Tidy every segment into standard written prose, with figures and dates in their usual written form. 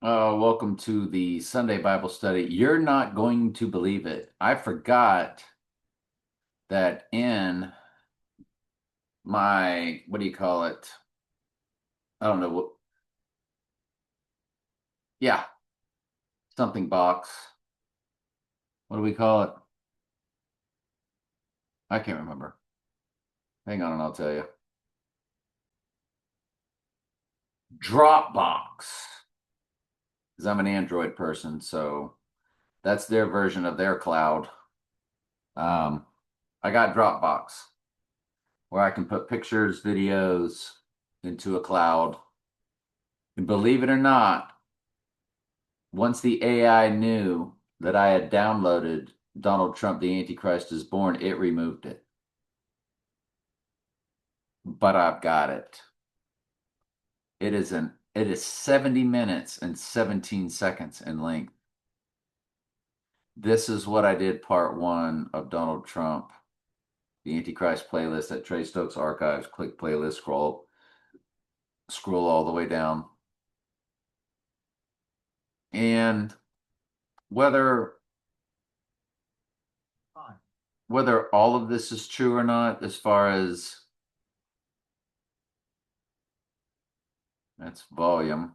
Welcome to the Sunday Bible study. You're not going to believe it. I forgot that in my, what do you call it? I don't know what, yeah, something box. What do we call it? I can't remember. Hang on and I'll tell you. Dropbox. Because I'm an Android person, so that's their version of their cloud. Um, I got Dropbox where I can put pictures, videos into a cloud. And believe it or not, once the AI knew that I had downloaded Donald Trump, the Antichrist is born, it removed it. But I've got it. It is 70 minutes and 17 seconds in length. This is what I did part one of Donald Trump, the Antichrist playlist at Trey Stokes Archives. Click playlist, scroll all the way down. And whether whether all of this is true or not, as far as that's volume.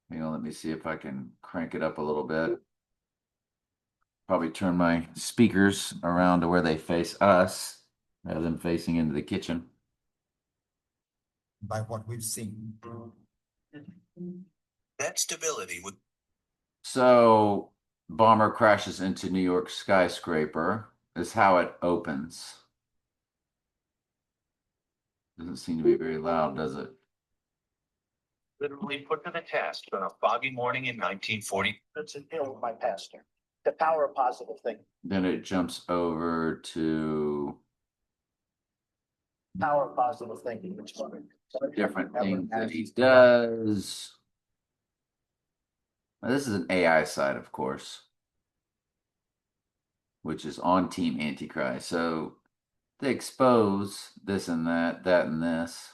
Hang on, let me see if I can crank it up a little bit. Probably turn my speakers around to where they face us rather than facing into the kitchen. By what we've seen. That stability would. So, bomber crashes into New York skyscraper is how it opens. Doesn't seem to be very loud, does it? Literally put to the test on a foggy morning in 1940. That's an ill, my pastor. The power of positive thinking. Then it jumps over to Power of positive thinking, which is different things that he does. Now, this is an AI side, of course, which is on Team Antichrist. So they expose this and that, that and this.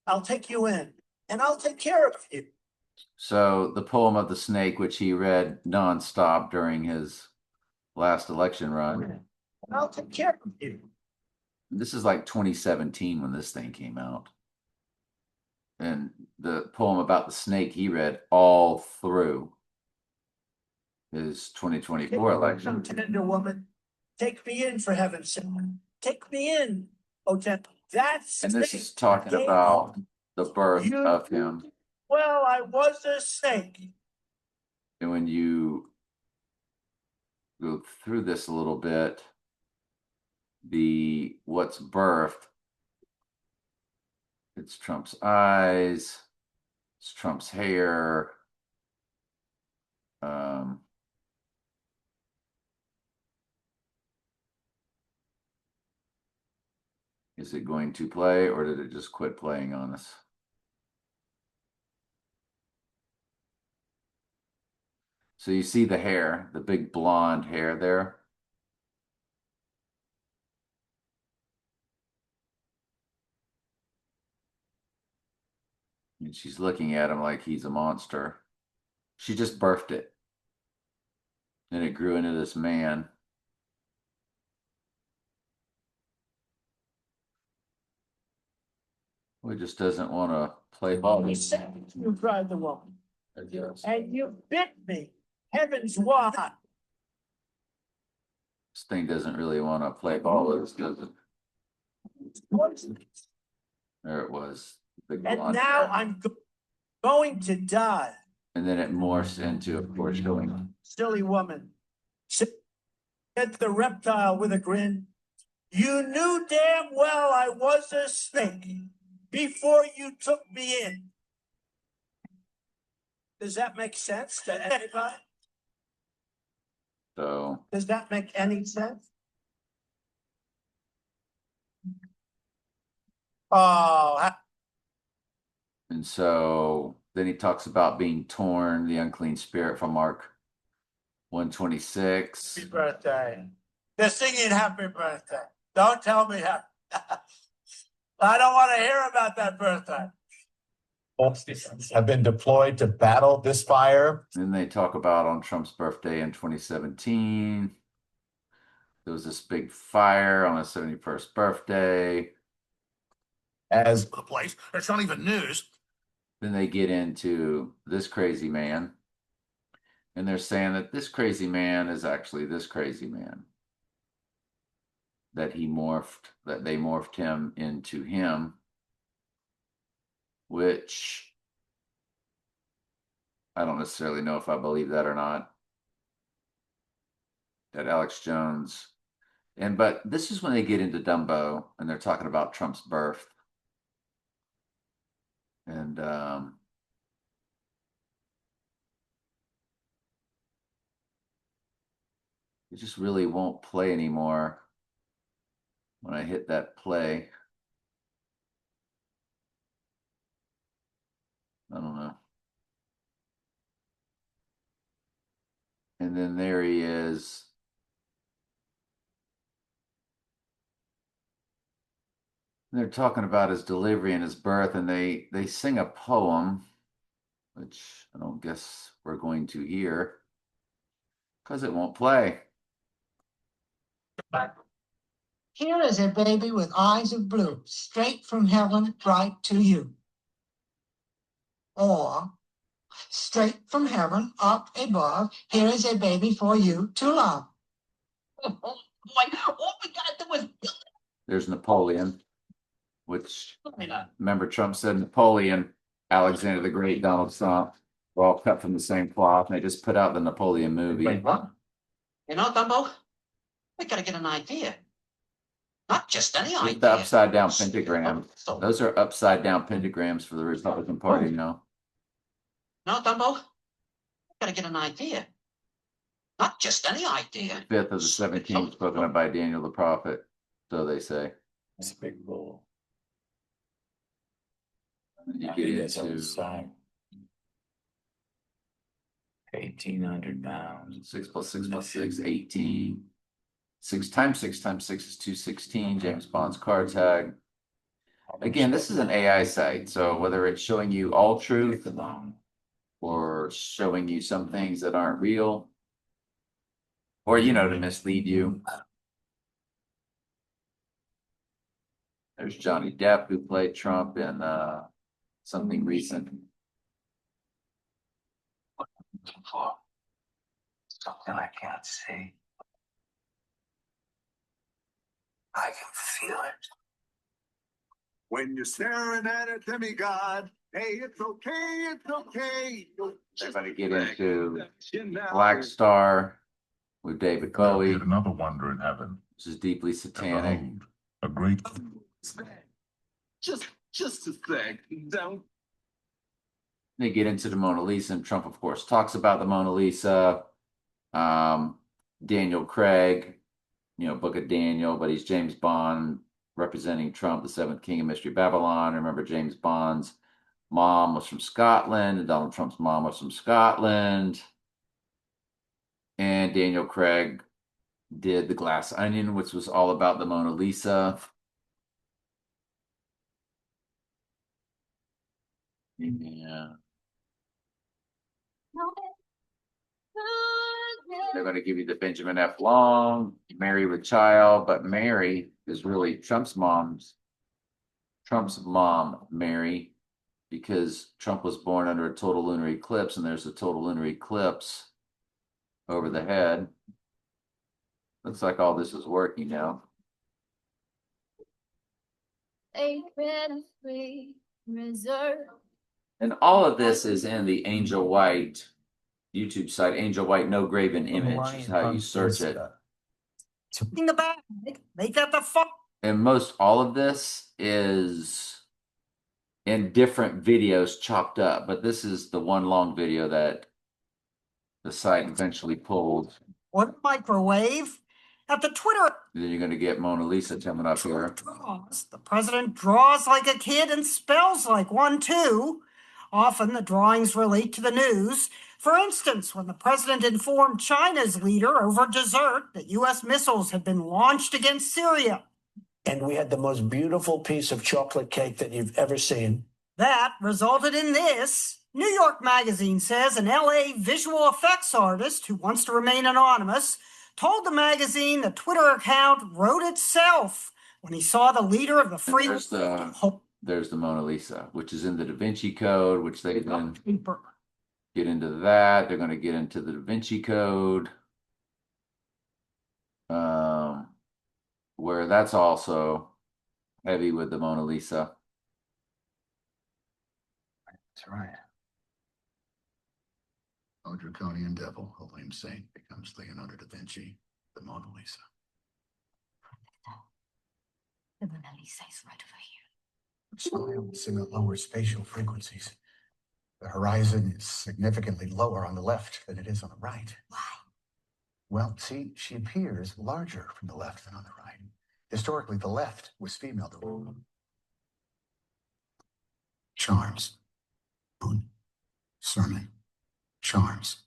I'll take you in and I'll take care of you. So the poem of the snake, which he read nonstop during his last election run. And I'll take care of you. This is like 2017 when this thing came out. And the poem about the snake he read all through his 2024 election. Tender woman, take me in for heaven's sake. Take me in, oh gentle. That's and this is talking about the birth of him. Well, I was a snake. And when you go through this a little bit, the what's birthed, it's Trump's eyes, it's Trump's hair. Is it going to play or did it just quit playing on us? So you see the hair, the big blonde hair there. And she's looking at him like he's a monster. She just birthed it. And it grew into this man. Who just doesn't want to play ball. You cried the woman. And you bit me. Heavens, why? This thing doesn't really want to play ball with us, does it? There it was. And now I'm going to die. And then it morphs into, of course, going. Silly woman. Said the reptile with a grin. You knew damn well I was a snake before you took me in. Does that make sense to anybody? So. Does that make any sense? Oh. And so then he talks about being torn, the unclean spirit from Mark 126. Happy birthday. They're singing happy birthday. Don't tell me happy. I don't want to hear about that birthday. Have been deployed to battle this fire. Then they talk about on Trump's birthday in 2017, there was this big fire on his 71st birthday. As The place. It's not even news. Then they get into this crazy man. And they're saying that this crazy man is actually this crazy man. That they morphed him into him. Which I don't necessarily know if I believe that or not. That Alex Jones. But this is when they get into Dumbo and they're talking about Trump's birth. And it just really won't play anymore when I hit that play. I don't know. And then there he is. They're talking about his delivery and his birth, and they sing a poem, which I don't guess we're going to hear because it won't play. Here is a baby with eyes of blue, straight from heaven right to you. Or, straight from heaven up above, here is a baby for you to love. Oh, boy, all we gotta do is build it. There's Napoleon, which, remember Trump said Napoleon, Alexander the Great, Donald Trump, were all cut from the same cloth, and they just put out the Napoleon movie. Wait, what? You know, Dumbo, we gotta get an idea. Not just any idea. With the upside down pentagram. So, Those are upside down pentagrams for the Republican Party, you know. no, Dumbo, we gotta get an idea. Not just any idea. 5th of the 17th, spoken of by Daniel the prophet, so they say. That's a big bull. You get into 1,800 pounds. 6 + 6 + 6, 18. 6 times 6 times 6 is 216. James Bond's card tag. Again, this is an AI site, so whether it's showing you all truth or showing you some things that aren't real, or to mislead you. There's Johnny Depp, who played Trump in something recent. Something I can't see. I can feel it. When you're staring at a demigod, hey, it's okay, it's okay. They're going to get into Black Star with David Bowie, Yet another wonder in heaven. which is deeply And satanic. behold, a great Just a sec. Don't. They get into the Mona Lisa, and Trump, of course, talks about the Mona Lisa. Daniel Craig, Book of Daniel, but he's James Bond representing Trump, the seventh king of Mystery Babylon. Remember, James Bond's mom was from Scotland, and Donald Trump's mom was from Scotland. And Daniel Craig did The Glass Onion, which was all about the Mona Lisa. Yeah. They're going to give you the Benjamin F. Long, Mary with Child, but Mary is really Trump's mom, Mary, because Trump was born under a total lunar eclipse, and there's a total lunar eclipse over the head. Looks like all this is working now. And all of this is in the Angel White YouTube site, Angel White No Graven Image is how you search it. In the bag, make that the fuck. And most all of this is in different videos chopped up, but this is the one long video that the site eventually pulled. What microwave? At the Twitter. Then you're going to get Mona Lisa coming up here. The president draws like a kid and spells like one too. Often the drawings relate to the news. For instance, when the president informed China's leader over dessert that U.S. missiles had been launched against Syria. and we had the most beautiful piece of chocolate cake that you've ever seen. That resulted in this. New York Magazine says an LA visual effects artist who wants to remain anonymous told the magazine the Twitter account wrote itself when he saw the leader of the Free. There's the Mona Lisa, which is in the Da Vinci Code, which they then Paper. get into that. They're going to get into the Da Vinci Code, where that's also heavy with the Mona Lisa. That's right. Oh, draconian devil, a lame saint becomes Leonardo da Vinci, the Mona Lisa. The Mona Lisa is right over here. It's in the lower spatial frequencies. The horizon is significantly lower on the left than it is on the right. Why? Well, see, she appears larger from the left than on the right. Historically, the left was female. Charms. Moon. Sermon. Charms.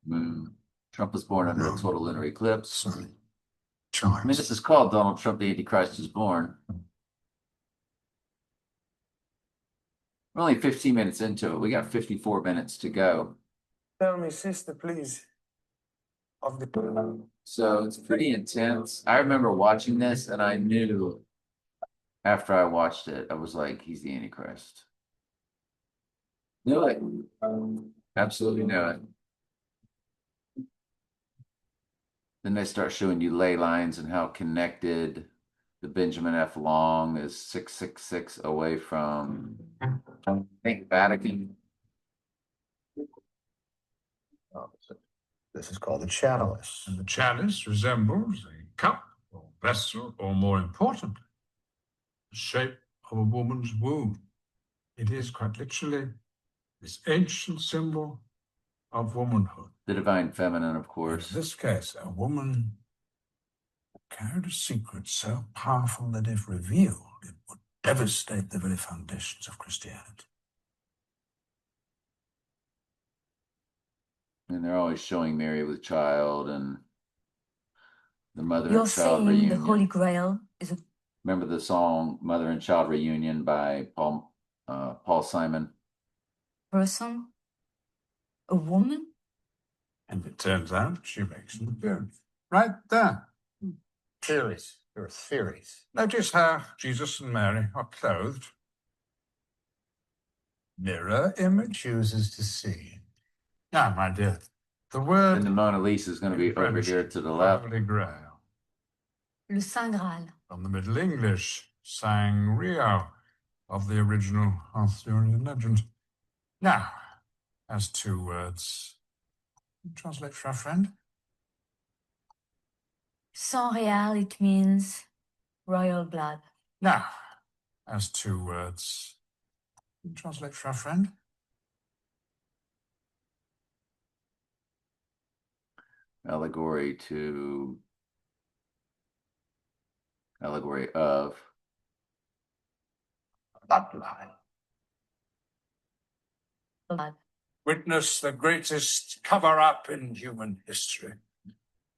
Moon. Trump was born under a total lunar eclipse. Sermon. I Charms. mean, this is called Donald Trump, the Antichrist is born. We're only 15 minutes into it. We got 54 minutes to go. Tell me, sister, please. Of the So it's pretty intense. I remember watching this and I knew after I watched it, I was like, he's the Antichrist. Knew it. Absolutely knew it. Then they start showing you ley lines and how connected the Benjamin F. Long is 666 away from, I think, Vatican. This is called the chalice. And the chalice resembles a cup or vessel, or more importantly, the shape of a woman's womb. It is quite literally this ancient symbol of womanhood. The divine feminine, of In course. this case, a woman carried a secret so powerful that if revealed, it would devastate the very foundations of Christianity. And they're always showing Mary with child and the mother You're and child saying reunion. the Holy Grail is a Remember the song Mother and Child Reunion by Paul Simon? person? A woman? And it turns out she makes an appearance right there. Theories. There are theories. Notice how Jesus and Mary are clothed. Mirror image. Chooses to see. Now, my dear, the And word the Mona Lisa is going to be in over French, here to the left. Holy Grail. Le Saint Graal. From the Middle English, Sangreal, of the original Arthurian legend. Now, as two words, translate for our friend. Sang Real, it means royal blood. Now, as two words, translate for our friend. Allegory of. Bloodline. Blood. Witness the greatest cover-up in human history.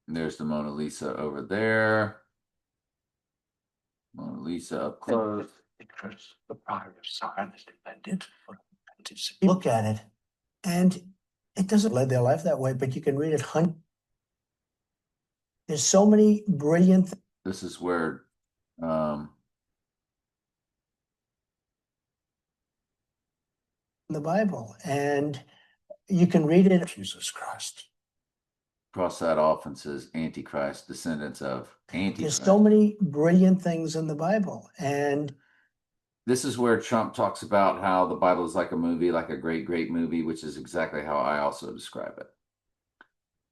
There's the Mona Lisa over there. Mona Lisa up close. Because the pride of Zion is defended for look at it, and it doesn't live their life that way, but you can read it. There's so many brilliant This is where in the Bible, and you can read it. Jesus Christ. cross that off and says Antichrist, descendants of Antichrist. There's so many brilliant things in the Bible, and This is where Trump talks about how the Bible is like a movie, like a great, great movie, which is exactly how I also describe it.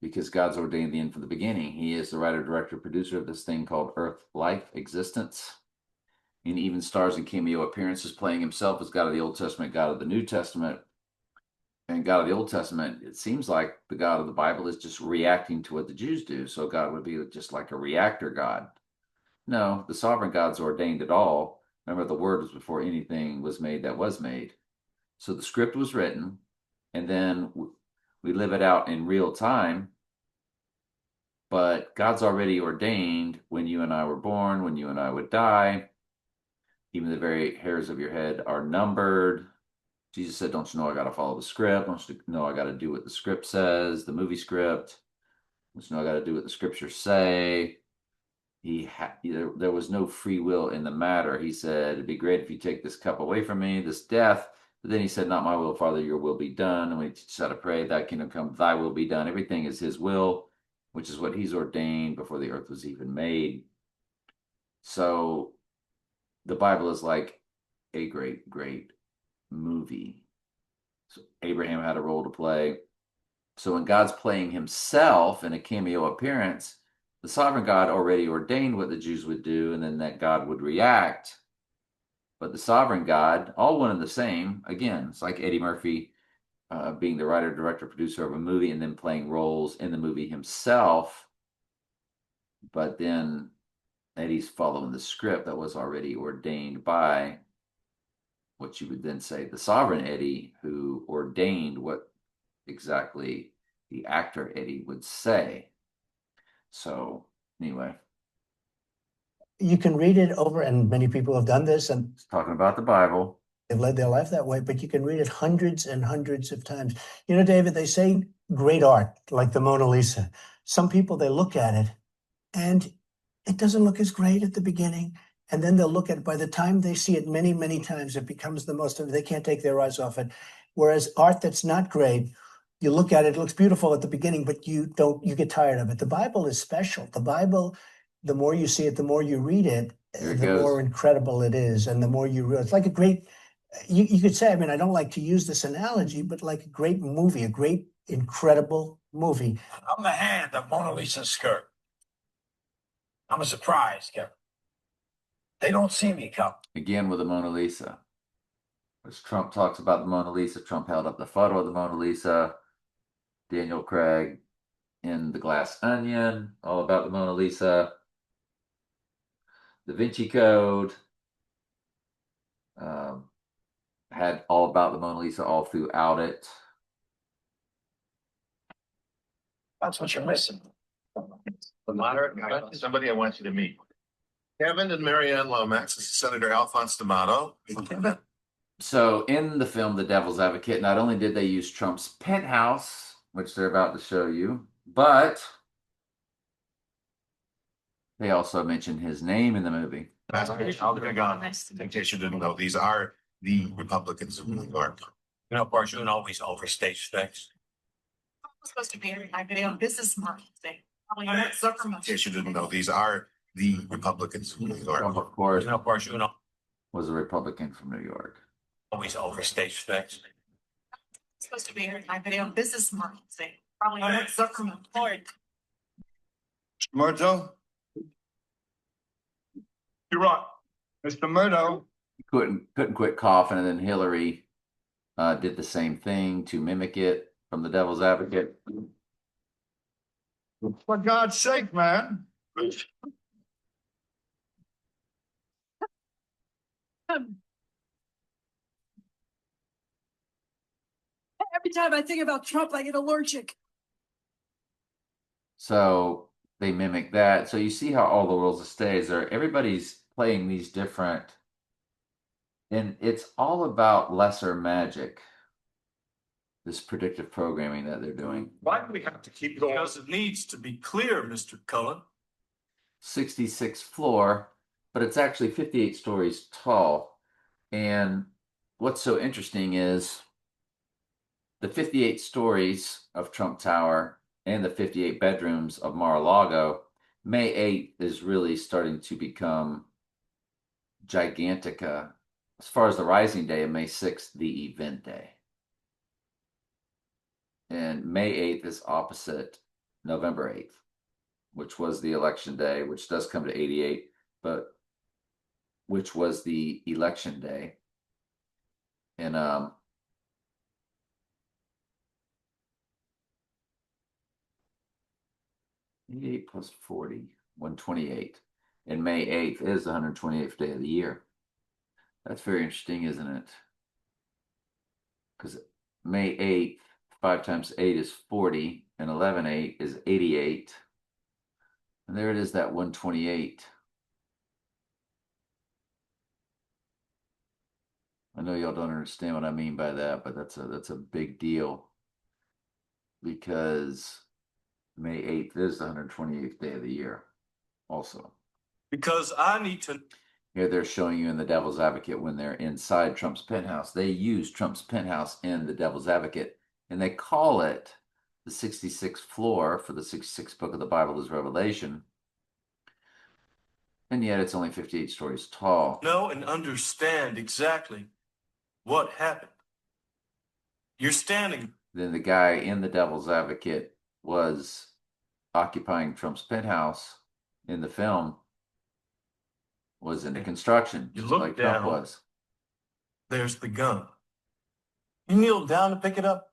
Because God's ordained the end from the beginning. He is the writer, director, producer of this thing called Earth Life Existence. And even stars in cameo appearances, playing himself as God of the Old Testament, God of the New Testament. And God of the Old Testament, it seems like the God of the Bible is just reacting to what the Jews do. So God would be just like a reactor God. No, the sovereign God's ordained it all. Remember, the word was before anything was made that was made. So the script was written, and then we live it out in real time. but God's already ordained when you and I were born, when you and I would die. Even the very hairs of your head are numbered. Jesus said, don't you know I got to follow the script? Don't you know I got to do what the script says, the movie script? Don't you know I got to do what the scriptures say? There was no free will in the matter. He said, it'd be great if you take this cup away from me, this death. But then he said, not my will, Father, your will be done. And we teach how to pray, thy kingdom come, thy will be done. Everything is his will, which is what he's ordained before the earth was even made. So the Bible is like a great, great movie. So Abraham had a role to play. So when God's playing himself in a cameo appearance, the sovereign God already ordained what the Jews would do, and then that God would react. But the sovereign God, all one and the same, again, it's like Eddie Murphy being the writer, director, producer of a movie and then playing roles in the movie himself. But then Eddie's following the script that was already ordained by what you would then say the sovereign Eddie, who ordained what exactly the actor Eddie would say. So anyway, You can read it over, and many people have done this, and it's talking about the Bible. they've led their life that way, but you can read it hundreds and hundreds of times. You know, David, they say great art, like the Mona Lisa. Some people, they look at it and it doesn't look as great at the beginning. And then they'll look at it. By the time they see it many, many times, it becomes the most, they can't take their eyes off it. Whereas art that's not great, you look at it, it looks beautiful at the beginning, but you get tired of it. The Bible is special. The Bible, the more you see it, the more you read it, Here it the goes. more incredible it is. And the more you read, it's like a great, you could say, I mean, I don't like to use this analogy, but like a great movie, a great, incredible movie. I'm the hand of Mona Lisa's skirt. I'm a surprise, Kevin. They don't see me come. Again with the Mona Lisa. As Trump talks about the Mona Lisa, Trump held up the photo of the Mona Lisa. Daniel Craig in The Glass Onion, all about the Mona Lisa. Da Vinci Code had all about the Mona Lisa all throughout it. That's what you're missing. The moderate, somebody I want you to meet. Kevin and Marianne Lomax, this is Senator Alphonse D'Amato. So in the film The Devil's Advocate, not only did they use Trump's penthouse, which they're about to show you, but they also mentioned his name in the movie. In case you didn't know, these are the Republicans of New York. You know, of course, you don't always overstate things. Supposed to be my video business marketing. Probably not so In much. case you didn't know, these are the Republicans of New York. Trump, of course, You know, of course, you don't was a Republican from New York. always overstate things. Supposed to be my video business marketing. Probably not so much. Murdo? You're right. Mr. Murdo. Couldn't quit coughing, and then Hillary did the same thing to mimic it from The Devil's Advocate. For God's sake, man. Every time I think about Trump, I get allergic. So they mimic that. So you see how all the worlds of stage are. Everybody's playing these different, and it's all about lesser magic. This predictive programming that they're doing. Why do we have to keep going? Because it needs to be clear, Mr. Cullen. 66th floor, but it's actually 58 stories tall. And what's so interesting is the 58 stories of Trump Tower and the 58 bedrooms of Mar-a-Lago, May 8th is really starting to become gigantica. As far as the rising day, and May 6th, the event day. And May 8th is opposite November 8th, which was the election day, which does come to 88, but which was the election day. And 88 plus 40, 128. And May 8th is the 128th day of the year. That's very interesting, isn't it? Because May 8th, 5 times 8 is 40, and 11/8 is 88. And there it is, that 128. I know y'all don't understand what I mean by that, but that's a big deal because May 8th is the 128th day of the year also. Because I need to. Here they're showing you in the Devil's Advocate when they're inside Trump's penthouse. They use Trump's penthouse in the Devil's Advocate, and they call it the 66th floor for the 66th book of the Bible is Revelation. And yet it's only 58 stories tall. Know and understand exactly what happened. You're standing. Then the guy in the Devil's Advocate was occupying Trump's penthouse in the film, was in construction, You just look like Trump down. was. There's the gun. You kneel down to pick it up.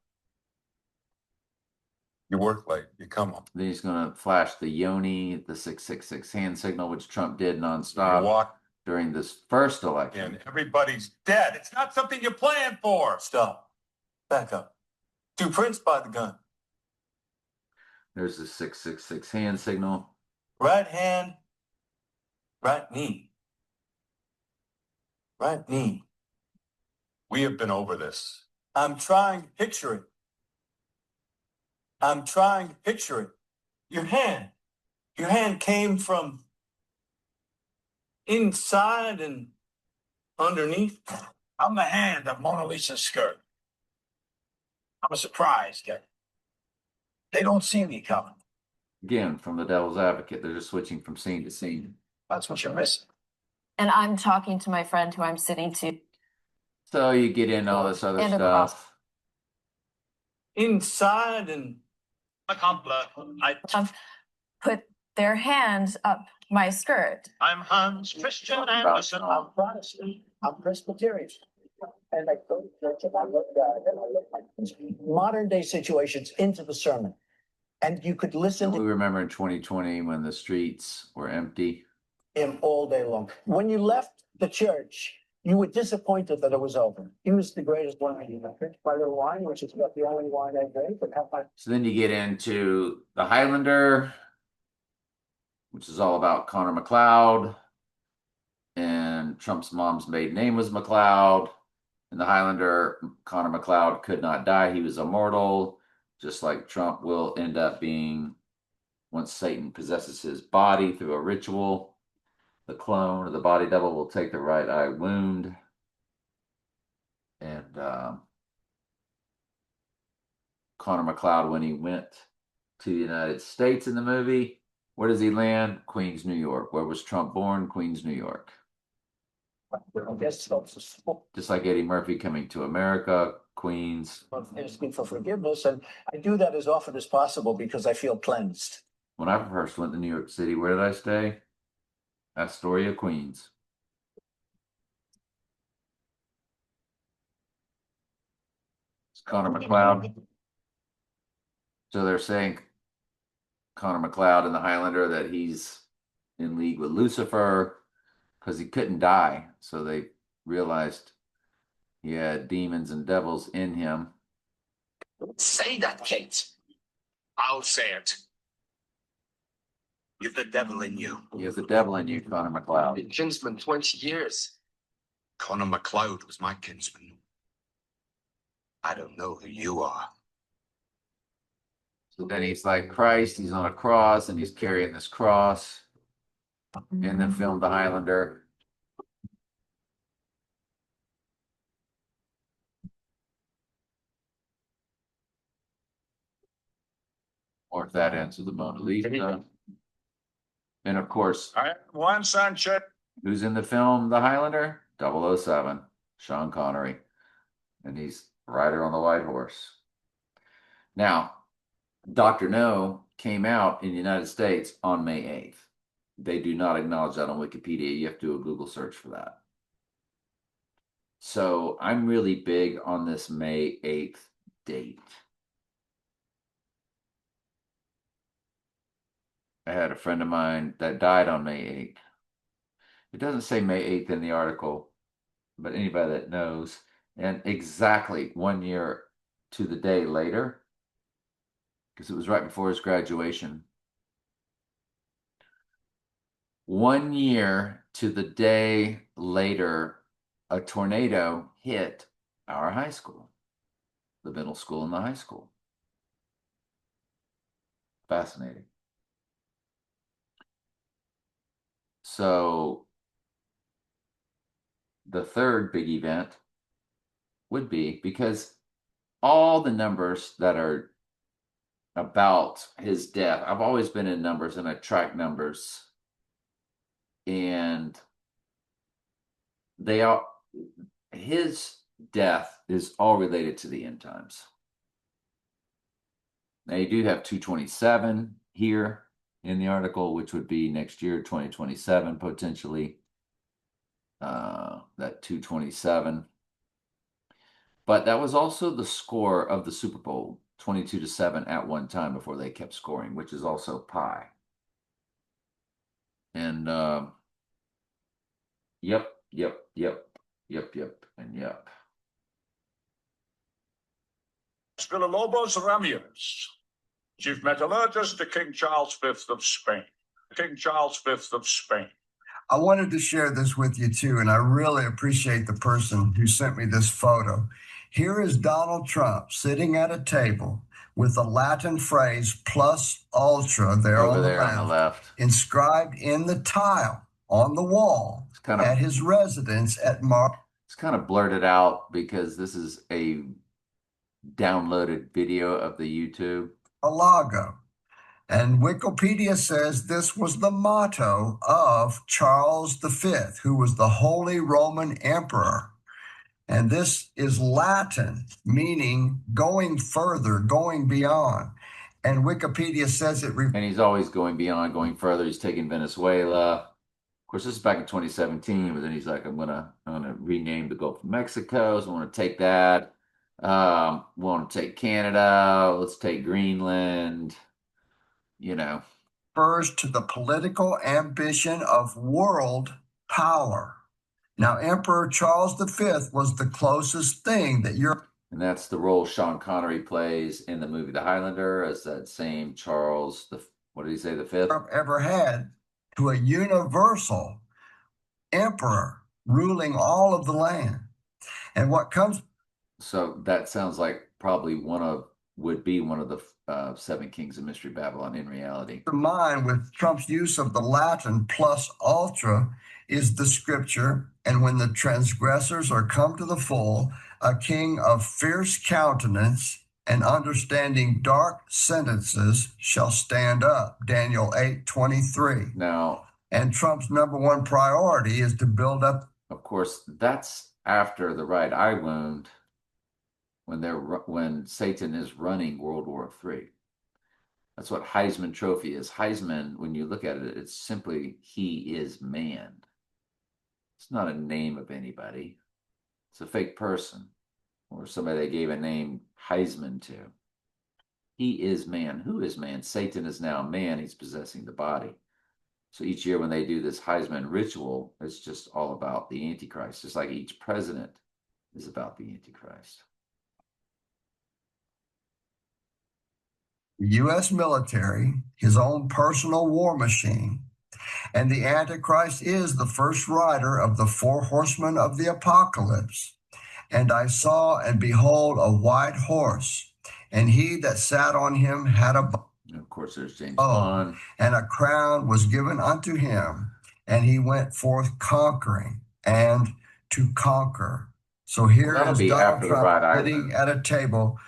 You work late, you come on. Then he's going to flash the Yoni, the 666 hand signal, which Trump did You nonstop walk during this first election. in, everybody's dead. It's not something you planned for. Stop. Back up. Two prints by the gun. There's the 666 hand signal. Right hand, right knee. Right knee. We have been over this. I'm trying to picture it. I'm trying to picture it. Your hand came from inside and underneath. I'm the hand of Mona Lisa's skirt. I'm a surprise, Kevin. They don't see me coming. Again, from the Devil's Advocate, they're just switching from scene to scene. That's what you're missing. And I'm talking to my friend who I'm sitting to. So you get in all this other And across. stuff. Inside and Put their hands up my skirt. I'm Hans Christian Andersen. I'm Protestant. I'm Presbyterian. And I go to church and I look modern day situations into the sermon. And you could listen We to remember in 2020 when the streets were empty. him all day long. When you left the church, you were disappointed that it was over. He was the greatest wine in the church by the wine, which is about the only wine I drink. But have my So then you get into the Highlander, which is all about Connor McLeod. And Trump's mom's maiden name was McLeod. In the Highlander, Connor McLeod could not die. He was immortal, just like Trump will end up being once Satan possesses his body through a ritual. The clone or the body double will take the right eye wound. And Connor McLeod, when he went to the United States in the movie, where does he land? Queens, New York. Where was Trump born? Queens, New York. Just like Eddie Murphy coming to America, Queens. asking for forgiveness, and I do that as often as possible because I feel cleansed. When I first went to New York City, where did I stay? Astoria, Queens. It's Connor McLeod. So they're saying Connor McLeod in the Highlander that he's in league with Lucifer because he couldn't die. So they realized he had demons and devils in him. Don't say that, Kate. I'll say it. You've the devil in you. He has the devil in you, Connor McLeod. Been kinsman 20 years. Connor McLeod was my kinsman. I don't know who you are. So then he's like Christ, he's on a cross and he's carrying this cross in the film The Highlander. Or if that ends with the Mona Lisa. And of course, I one sunshine. who's in the film The Highlander? 007, Sean Connery. And he's rider on the white horse. Now, Dr. No came out in the United States on May 8th. They do not acknowledge that on Wikipedia. You have to do a Google search for that. So I'm really big on this May 8th date. I had a friend of mine that died on May 8th. It doesn't say May 8th in the article, but anybody that knows. And exactly 1 year to the day later, because it was right before his graduation, 1 year to the day later, a tornado hit our high school, the middle school and the high school. Fascinating. So the third big event would be, because all the numbers that are about his death, I've always been in numbers and I track numbers, and they are, his death is all related to the end times. Now you do have 227 here in the article, which would be next year, 2027, potentially. That 227. But that was also the score of the Super Bowl, 22-7 at one time before they kept scoring, which is also pi. And yep, and yep. Villalobos Ramirez, Chief Metallurgist to King Charles V of Spain. King Charles V of Spain. I wanted to share this with you too, and I really appreciate the person who sent me this photo. Here is Donald Trump sitting at a table with the Latin phrase plus ultra there, Over on, there the on the left, inscribed in the tile on the wall at his residence at It's kind of blurted out because this is a downloaded video of the YouTube. Mar-a-Lago. And Wikipedia says this was the motto of Charles V, who was the Holy Roman Emperor. And this is Latin, meaning going further, going beyond. And Wikipedia says it. And he's always going beyond, going further. He's taking Venezuela. Of course, this is back in 2017, but then he's like, I'm gonna rename the Gulf of Mexico. So I want to take that. Want to take Canada. Let's take Greenland. You know, refers to the political ambition of world power. Now, Emperor Charles V was the closest thing that you're. And that's the role Sean Connery plays in the movie The Highlander, as that same Charles, what did he say, the fifth? Ever had to a universal emperor ruling all of the land. And what comes. So that sounds like probably would be one of the seven kings of Mystery Babylon in reality. To mind with Trump's use of the Latin plus ultra is the scripture, and when the transgressors are come to the full, a king of fierce countenance and understanding dark sentences shall stand up. Daniel 8:23. Now, and Trump's number one priority is to build up. Of course, that's after the right eye wound, when Satan is running World War III. That's what Heisman Trophy is. Heisman, when you look at it, it's simply he is man. It's not a name of anybody. It's a fake person or somebody they gave a name Heisman to. He is man. Who is man? Satan is now man. He's possessing the body. So each year when they do this Heisman ritual, it's just all about the Antichrist, just like each president is about the Antichrist. The U.S. military, his own personal war machine, and the Antichrist is the first rider of the four horsemen of the apocalypse. And I saw, and behold, a white horse, and he that sat on him had a bow. And of course, there's James Bond. And a crown was given unto him, and he went forth conquering and to conquer. So here is Donald Trump sitting at a table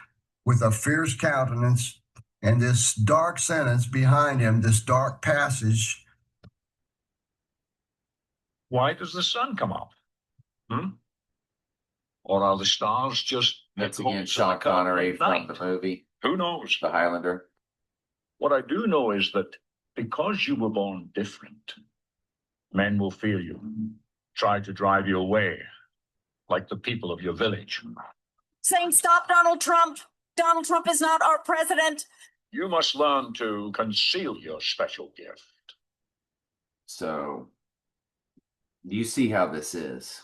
with a fierce countenance, and this dark sentence behind him, this dark passage. Why does the sun come up? Or are the stars just... That's again Sean Connery from the movie. Who knows? The Highlander. What I do know is that because you were born different, men will fear you, try to drive you away, like the people of your village. Saying stop Donald Trump. Donald Trump is not our president. You must learn to conceal your special gift. So, do you see how this is?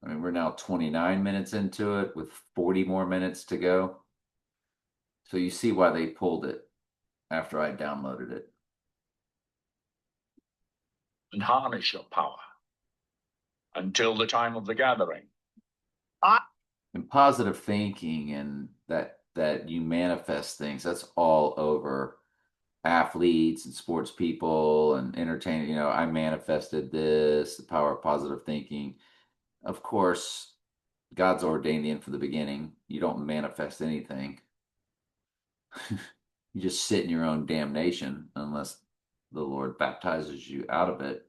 I mean, we're now 29 minutes into it with 40 more minutes to go. So you see why they pulled it after I downloaded it. and harness your power until the time of the gathering. And positive thinking and that you manifest things, that's all over athletes and sports people and entertainers. I manifested this, the power of positive thinking. Of course, God's ordained the end from the beginning. You don't manifest anything. You just sit in your own damnation unless the Lord baptizes you out of it.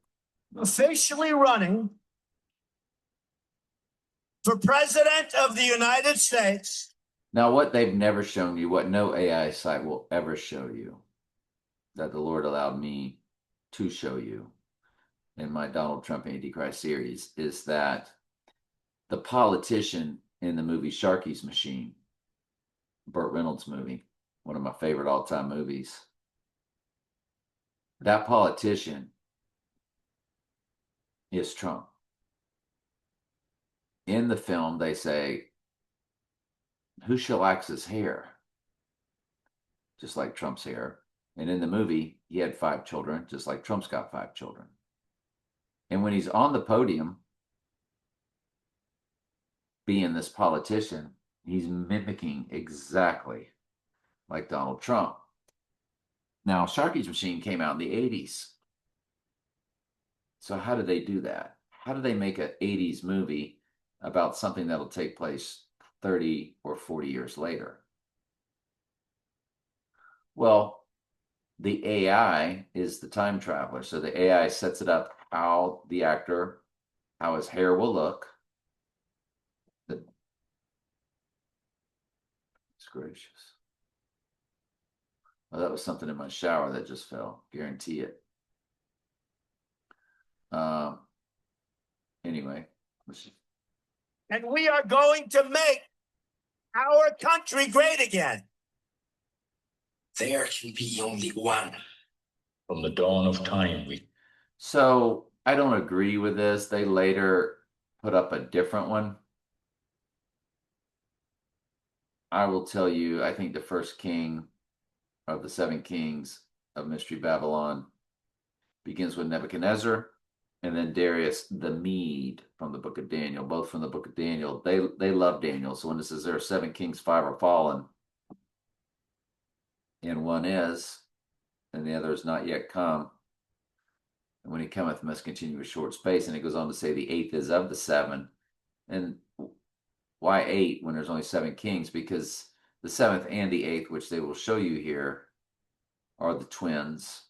Officially running for president of the United States. Now, what they've never shown you, what no AI site will ever show you, that the Lord allowed me to show you in my Donald Trump Antichrist series, is that the politician in the movie Sharky's Machine, Burt Reynolds movie, one of my favorite all-time movies, that politician is Trump. In the film, they say, who shellacs his hair? Just like Trump's hair. And in the movie, he had 5 children, just like Trump's got 5 children. And when he's on the podium, being this politician, he's mimicking exactly like Donald Trump. Now, Sharky's Machine came out in the 80s. So how did they do that? How do they make an 80s movie about something that'll take place 30 or 40 years later? Well, the AI is the time traveler. So the AI sets it up how the actor, how his hair will look. It's gracious. Well, that was something in my shower that just fell. Guarantee it. Anyway. And we are going to make our country great again. There can be only one. From the dawn of time, So I don't agree with this. They later put up a different one. I will tell you, I think the first king of the 7 kings of Mystery Babylon begins with Nebuchadnezzar, and then Darius the Mede from the book of Daniel, both from the book of Daniel. They love Daniel. So when it says there are 7 kings, 5 are fallen, and one is, and the other is not yet come. And when he cometh, must continue a short space. And it goes on to say the 8th is of the 7. And why 8 when there's only 7 kings? Because the 7th and the 8th, which they will show you here, are the twins.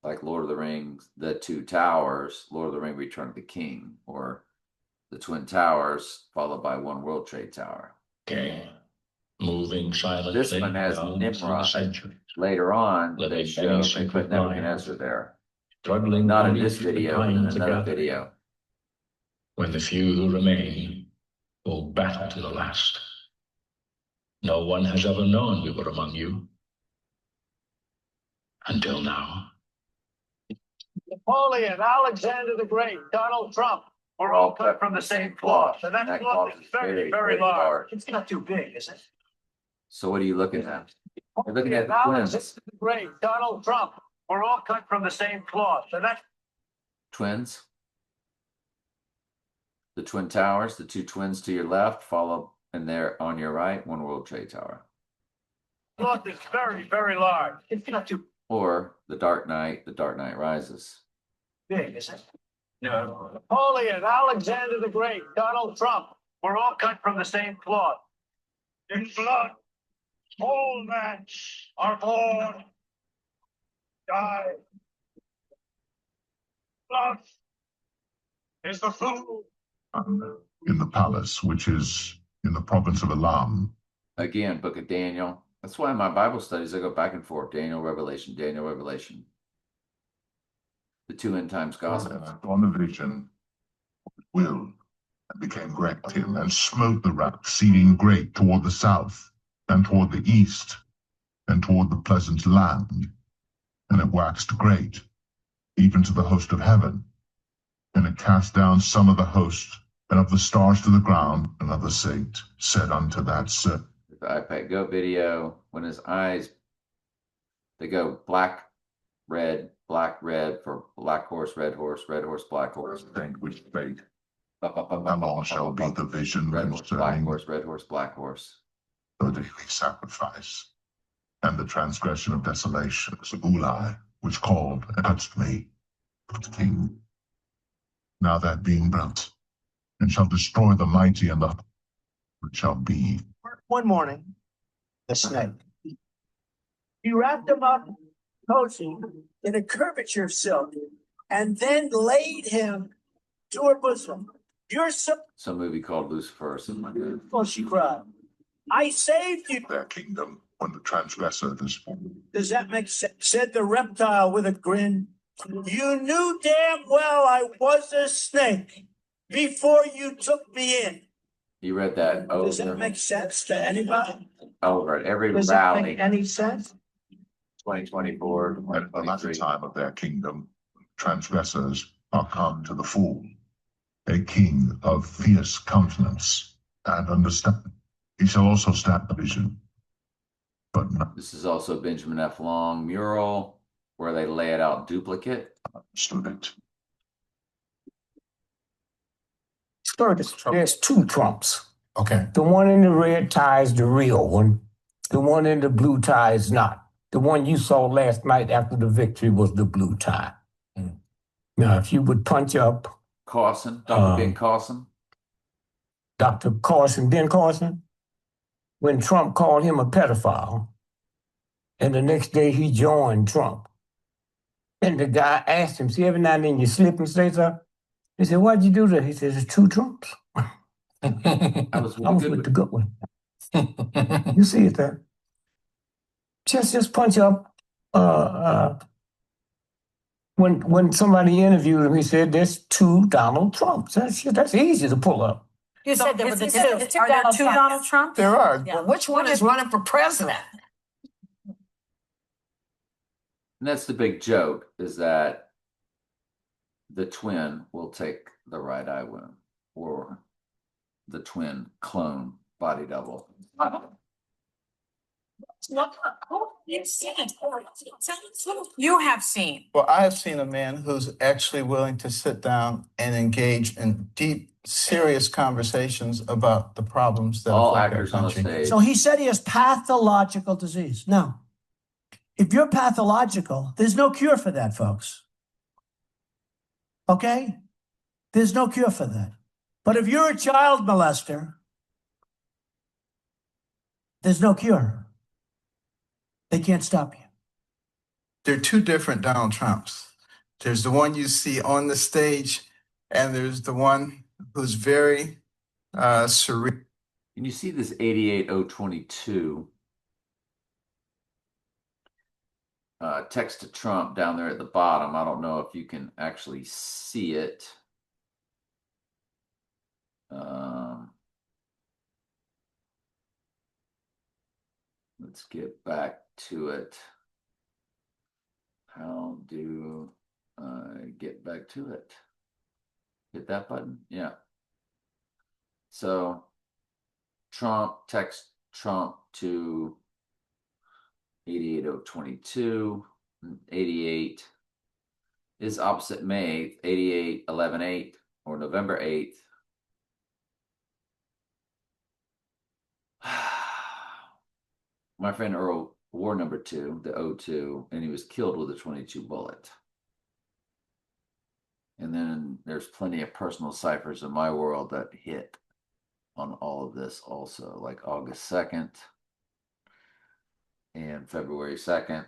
Like Lord of the Rings, the 2 towers, Lord of the Ring, Return of the King, or the Twin Towers, followed by One World Trade Tower. Okay. Moving silently. This one has Nimrod. Later on, they show they put Nebuchadnezzar there. Struggling not in this video, but in another video. When the few who remain will battle to the last. No one has ever known we were among you. Until now. Napoleon, Alexander the Great, Donald Trump. We're all cut from the same cloth. So that cloth is very, very large. It's not too big, is it? So what are you looking at? You're looking at the Alexander twins. the Great, Donald Trump. We're all cut from the same cloth. So that Twins. The Twin Towers, the 2 twins to your left, follow, and there on your right, One World Trade Tower. cloth is very, very large. It's not too Or The Dark Knight Rises. big, is it? No. Napoleon, Alexander the Great, Donald Trump. We're all cut from the same cloth. In blood, all men are born, die. Blood is the food. In the palace, which is in the province of Elam. Again, Book of Daniel. That's why in my Bible studies, I go back and forth. Daniel, Revelation, Daniel, Revelation. The 2 end times gospels. On the vision, will, and became great him, and smote the rock, exceeding great toward the south, and toward the east, and toward the pleasant land. And it waxed great, even to the host of heaven. And it cast down some of the host, and of the stars to the ground, and of the saint said unto that set. The iPad Go video, when his eyes, they go black, red, black, red for black horse, red horse, black horse. Thing which spake, and all shall be the vision Red horse, black concerning horse, black horse. the daily sacrifice, and the transgression of desolation, Ulai, which called and touched me, the king. Now that being built, and shall destroy the mighty and the which shall be. One morning, the snake. He wrapped him up cozy in a curvature silk and then laid him to her bosom. You're so Some movie called Lucifer or something like that. well, she cried. I saved you. Their kingdom when the transgressor is born. Does that make sense? Said the reptile with a grin. You knew damn well I was a snake before you took me in. You read that Does that over, make sense to anybody? over at every Does that rally, make any sense? 2024, At the latter 2023. time of their kingdom, transgressors are come to the full. A king of fierce countenance and understanding. He shall also stand the vision, but not This is also Benjamin F. Long mural where they lay it out duplicate. understood it. There's two Trumps. Okay. The one in the red tie is the real one. The one in the blue tie is not. The one you saw last night after the victory was the blue tie. Now, if you would punch up Carson, Dr. Ben Carson. Dr. Carson, Ben Carson, when Trump called him a pedophile, and the next day he joined Trump. And the guy asked him, see, every now and then you slip and say something? He said, why'd you do that? He said, it's two Trumps. I was with the good one. You see it there? Just punch up. When somebody interviewed him, he said, there's two Donald Trumps. That's easy to pull up. You said there were the two. Are there two Donald Trumps? There are. Well, which one is running for president? And that's the big joke, is that the twin will take the right eye wound, or the twin clone body double. You have seen. Well, I have seen a man who's actually willing to sit down and engage in deep, serious conversations about the problems that All afflict our actors on the country. stage. So he said he has pathological disease. Now, if you're pathological, there's no cure for that, folks. Okay? There's no cure for that. But if you're a child molester, there's no cure. They can't stop you. There are two different Donald Trumps. There's the one you see on the stage, and there's the one who's very cerebral. And you see this 88022 text to Trump down there at the bottom. I don't know if you can actually see it. Let's get back to it. How do I get back to it? Hit that button? Yeah. So Trump, text Trump to 88022, 88 is opposite May 88 11/8 or November 8th. My friend Earl wore number 2, the 02, and he was killed with a 22 bullet. And then there's plenty of personal ciphers in my world that hit on all of this also, like August 2nd and February 2nd.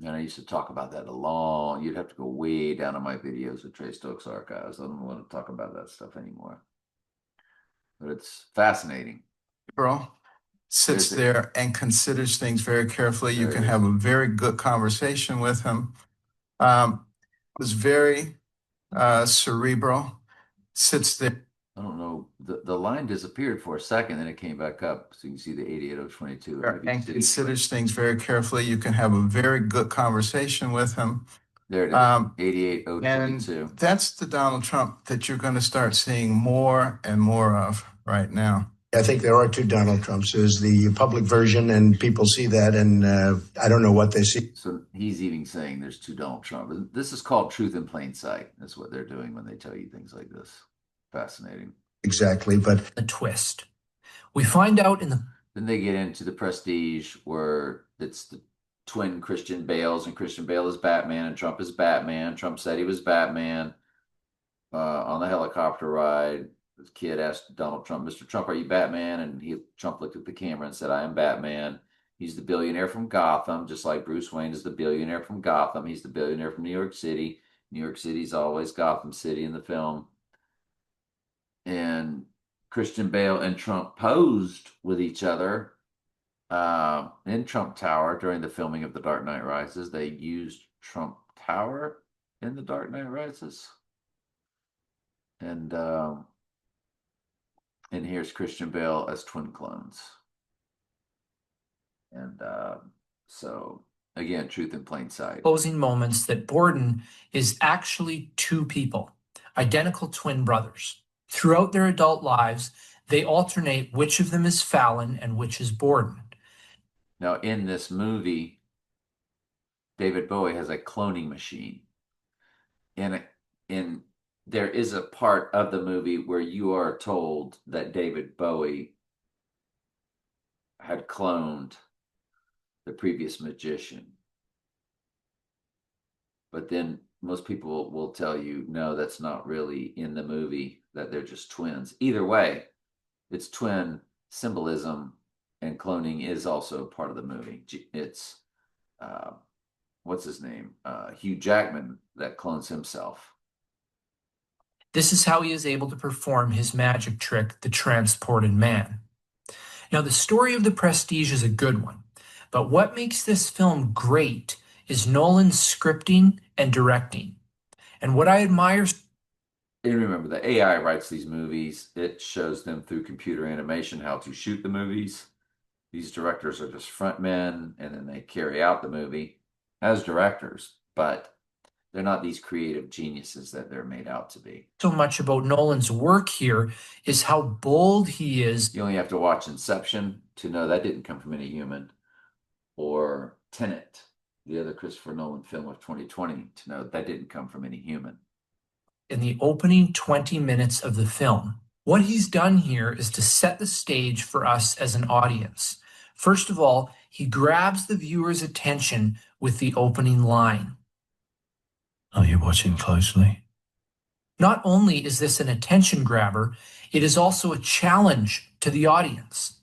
And I used to talk about that you'd have to go way down in my videos of Trey Stokes archives. I don't want to talk about that stuff anymore. But it's fascinating. Bro sits there and considers things very carefully. You can have a very good conversation with him. Was very cerebral. Sits there. I don't know. The line disappeared for a second, then it came back up. So you can see the 88022. And considers things very carefully. You can have a very good conversation with him. There it is. 88022. And that's the Donald Trump that you're going to start seeing more and more of right now. I think there are two Donald Trumps. There's the public version, and people see that, and I don't know what they see. So he's even saying there's two Donald Trump. This is called truth in plain sight. That's what they're doing when they tell you things like this. Fascinating. Exactly, but a twist. We find out in the Then they get into the Prestige, where it's the twin Christian Bales, and Christian Bale is Batman, and Trump is Batman. Trump said he was Batman on the helicopter ride. This kid asked Donald Trump, "Mr. Trump, are you Batman?" And Trump looked at the camera and said, "I am Batman." He's the billionaire from Gotham, just like Bruce Wayne is the billionaire from Gotham. He's the billionaire from New York City. New York City's always Gotham City in the film. And Christian Bale and Trump posed with each other in Trump Tower during the filming of The Dark Knight Rises. They used Trump Tower in The Dark Knight Rises. And here's Christian Bale as twin clones. And so, again, truth in plain sight. closing moments that Borden is actually two people, identical twin brothers. Throughout their adult lives, they alternate which of them is Fallon and which is Borden. Now, in this movie, David Bowie has a cloning machine. There is a part of the movie where you are told that David Bowie had cloned the previous magician. But then most people will tell you, no, that's not really in the movie, that they're just twins. Either way, it's twin symbolism, and cloning is also part of the movie. It's, what's his name? Hugh Jackman that clones himself. This is how he is able to perform his magic trick, the transported man. Now, the story of The Prestige is a good one, but what makes this film great is Nolan's scripting and directing. And what I admire... And remember, the AI writes these movies. It shows them through computer animation how to shoot the movies. These directors are just front men, and then they carry out the movie as directors, but they're not these creative geniuses that they're made out to be. So much about Nolan's work here is how bold he is. You only have to watch Inception to know that didn't come from any human, or Tenet, the other Christopher Nolan film of 2020, to know that didn't come from any human. In the opening 20 minutes of the film, what he's done here is to set the stage for us as an audience. First of all, he grabs the viewer's attention with the opening line. Are you watching closely? Not only is this an attention grabber, it is also a challenge to the audience.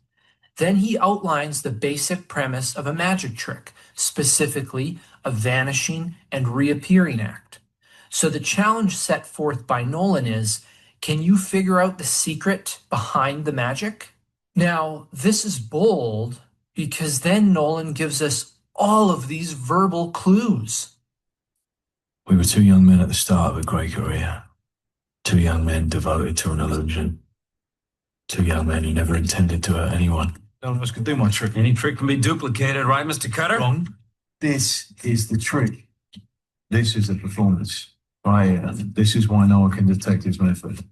Then he outlines the basic premise of a magic trick, specifically a vanishing and reappearing act. So the challenge set forth by Nolan is, can you figure out the secret behind the magic? Now, this is bold because then Nolan gives us all of these verbal clues. We were two young men at the start of a great career. Two young men devoted to an illusion. Two young men who never intended to hurt anyone. None of us can do my trick. Any trick can be duplicated, right, Mr. Cutter? Wrong. This is the trick. This is the performance. This is why no one can detect his method.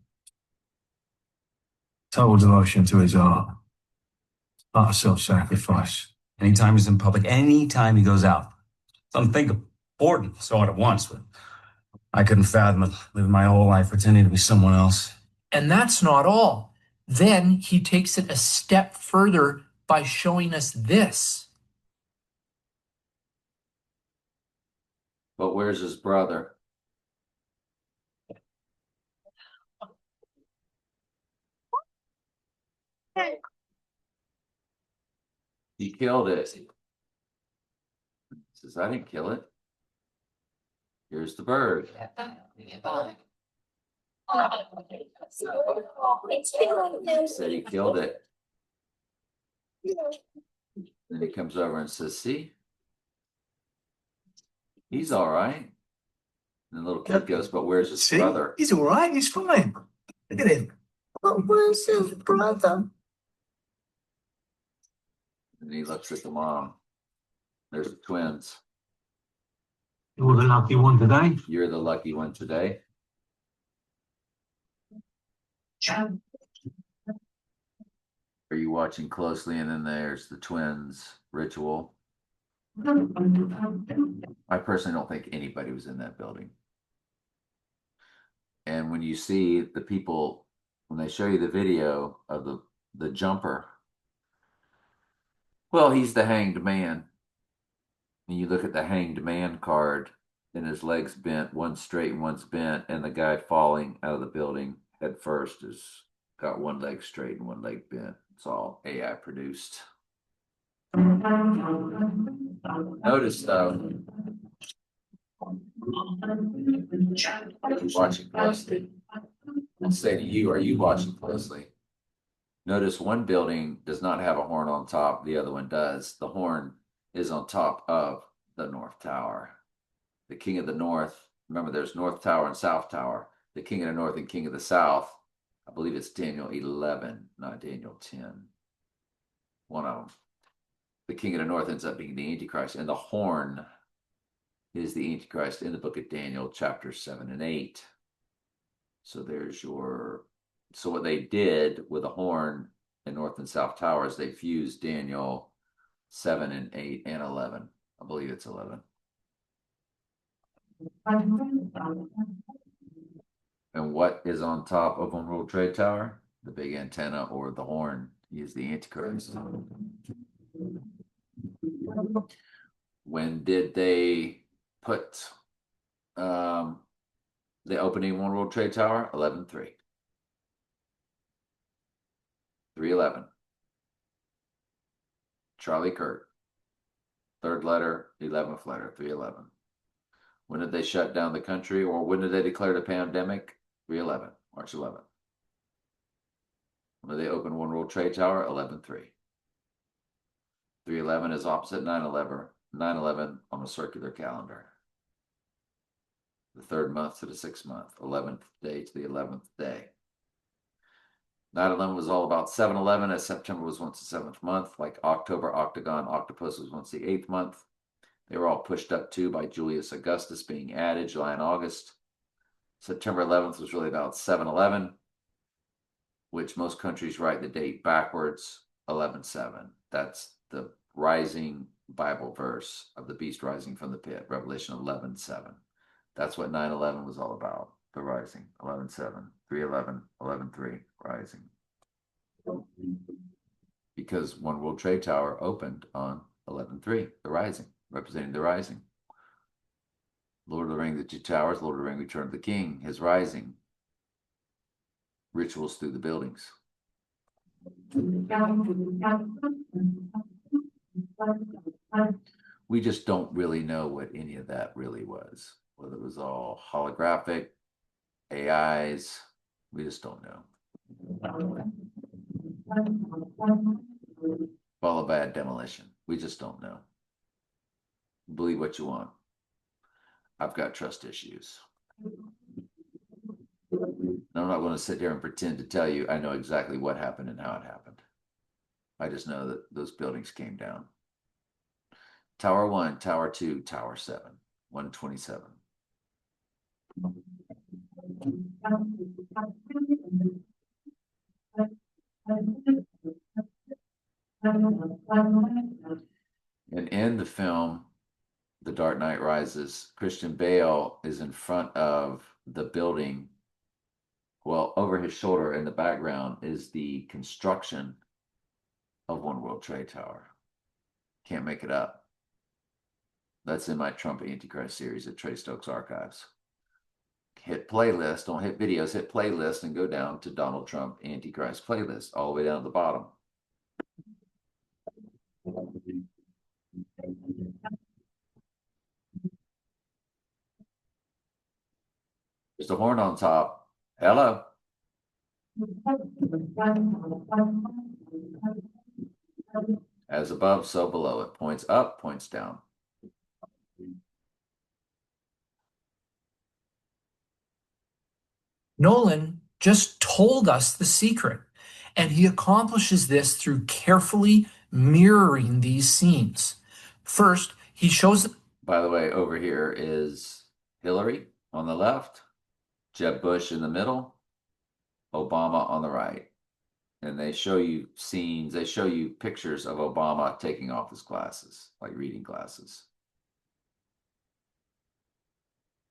Total devotion to his art. Utter self-sacrifice. Anytime he's in public, anytime he goes out. It's unthinkable. Borden saw it at once, but I couldn't fathom it, living my whole life pretending to be someone else. And that's not all. Then he takes it a step further by showing us this. But where's his brother? He killed it. He says, I didn't kill it. Here's the bird. Said he killed it. Then he comes over and says, see? He's all right. And the little kid goes, but where's his brother? He's all right. He's fine. Look at him. But where's his brother? And he looks at the mom. There's the twins. You're the lucky one today. You're the lucky one today. Are you watching closely? And then there's the twins ritual. I personally don't think anybody was in that building. And when you see the people, when they show you the video of the jumper, well, he's the hanged man. And you look at the hanged man card, and his legs bent, one's straight and one's bent, and the guy falling out of the building head first has got one leg straight and one leg bent. It's all AI produced. Notice though, watching closely. I'll say to you, are you watching closely? Notice one building does not have a horn on top, the other one does. The horn is on top of the North Tower. The King of the North, remember there's North Tower and South Tower. The King of the North and King of the South, I believe it's Daniel 11, not Daniel 10. One of them. The King of the North ends up being the Antichrist, and the horn is the Antichrist in the book of Daniel, chapters 7 and 8. So there's your. So what they did with the horn in North and South Towers, they fused Daniel 7 and 8 and 11. I believe it's 11. And what is on top of One World Trade Tower? The big antenna or the horn is the Antichrist. When did they put the opening One World Trade Tower? 11/3. 3/11. Charlie Kirk. Third letter, 11th letter, 3/11. When did they shut down the country, or when did they declare the pandemic? 3/11, March 11th. When did they open One World Trade Tower? 11/3. 3/11 is opposite 9/11. 9/11 on a circular calendar. The third month to the sixth month, 11th day to the 11th day. 9/11 was all about 7/11, as September was once the seventh month, like October, Octagon, Octopus was once the eighth month. They were all pushed up too by Julius Augustus being added July and August. September 11th was really about 7/11, which most countries write the date backwards, 11/7. That's the rising Bible verse of the beast rising from the pit, Revelation 11/7. That's what 9/11 was all about, the rising, 11/7, 3/11, 11/3, rising. Because One World Trade Tower opened on 11/3, the rising, representing the rising. Lord of the Ring, the two towers, Lord of the Ring, Return of the King, his rising. Rituals through the buildings. We just don't really know what any of that really was. Whether it was all holographic, AIs, we just don't know. Followed by a demolition. We just don't know. Believe what you want. I've got trust issues. I'm not going to sit here and pretend to tell you I know exactly what happened and how it happened. I just know that those buildings came down. Tower 1, Tower 2, Tower 7, 127. And in the film, The Dark Knight Rises, Christian Bale is in front of the building. Well, over his shoulder in the background is the construction of One World Trade Tower. Can't make it up. That's in my Trump Antichrist series at Trey Stokes Archives. Hit playlist, don't hit videos, hit playlist and go down to Donald Trump Antichrist playlist, all the way down to the bottom. There's a horn on top. Hello. As above, so below. It points up, points down. Nolan just told us the secret, and he accomplishes this through carefully mirroring these scenes. First, he shows. By the way, over here is Hillary on the left, Jeb Bush in the middle, Obama on the right. And they show you scenes, they show you pictures of Obama taking off his glasses, like reading glasses.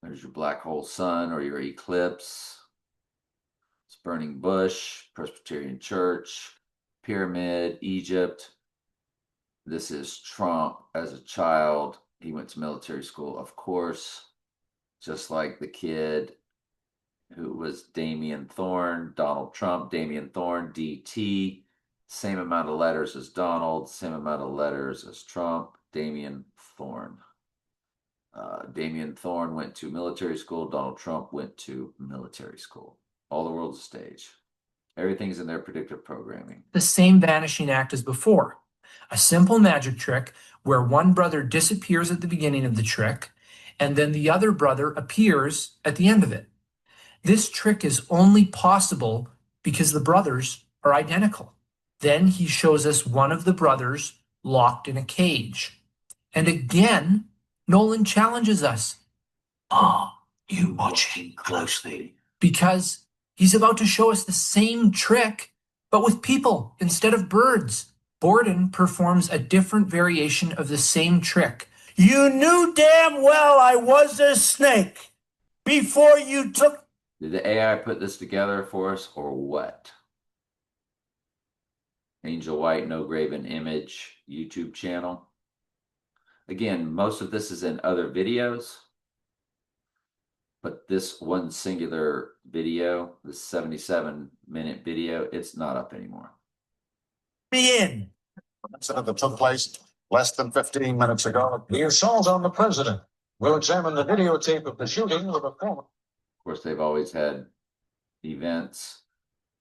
There's your black hole sun or your eclipse. It's burning bush, Presbyterian Church, pyramid, Egypt. This is Trump as a child. He went to military school, of course, just like the kid who was Damian Thorne, Donald Trump, Damian Thorne, DT. Same amount of letters as Donald, same amount of letters as Trump, Damian Thorne. Damian Thorne went to military school. Donald Trump went to military school. All the world's a stage. Everything's in their predictive programming. The same vanishing act as before. A simple magic trick where one brother disappears at the beginning of the trick, and then the other brother appears at the end of it. This trick is only possible because the brothers are identical. Then he shows us one of the brothers locked in a cage. And again, Nolan challenges us. Are you watching closely? Because he's about to show us the same trick, but with people instead of birds. Borden performs a different variation of the same trick. You knew damn well I was a snake before you took. Did the AI put this together for us or what? Angel White, No Graven Image YouTube channel. Again, most of this is in other videos, but this one singular video, this 77-minute video, it's not up anymore. Me in. Incident that took place less than 15 minutes ago. The assault on the president. We'll examine the videotape of the shooting with a former. Of course, they've always had events.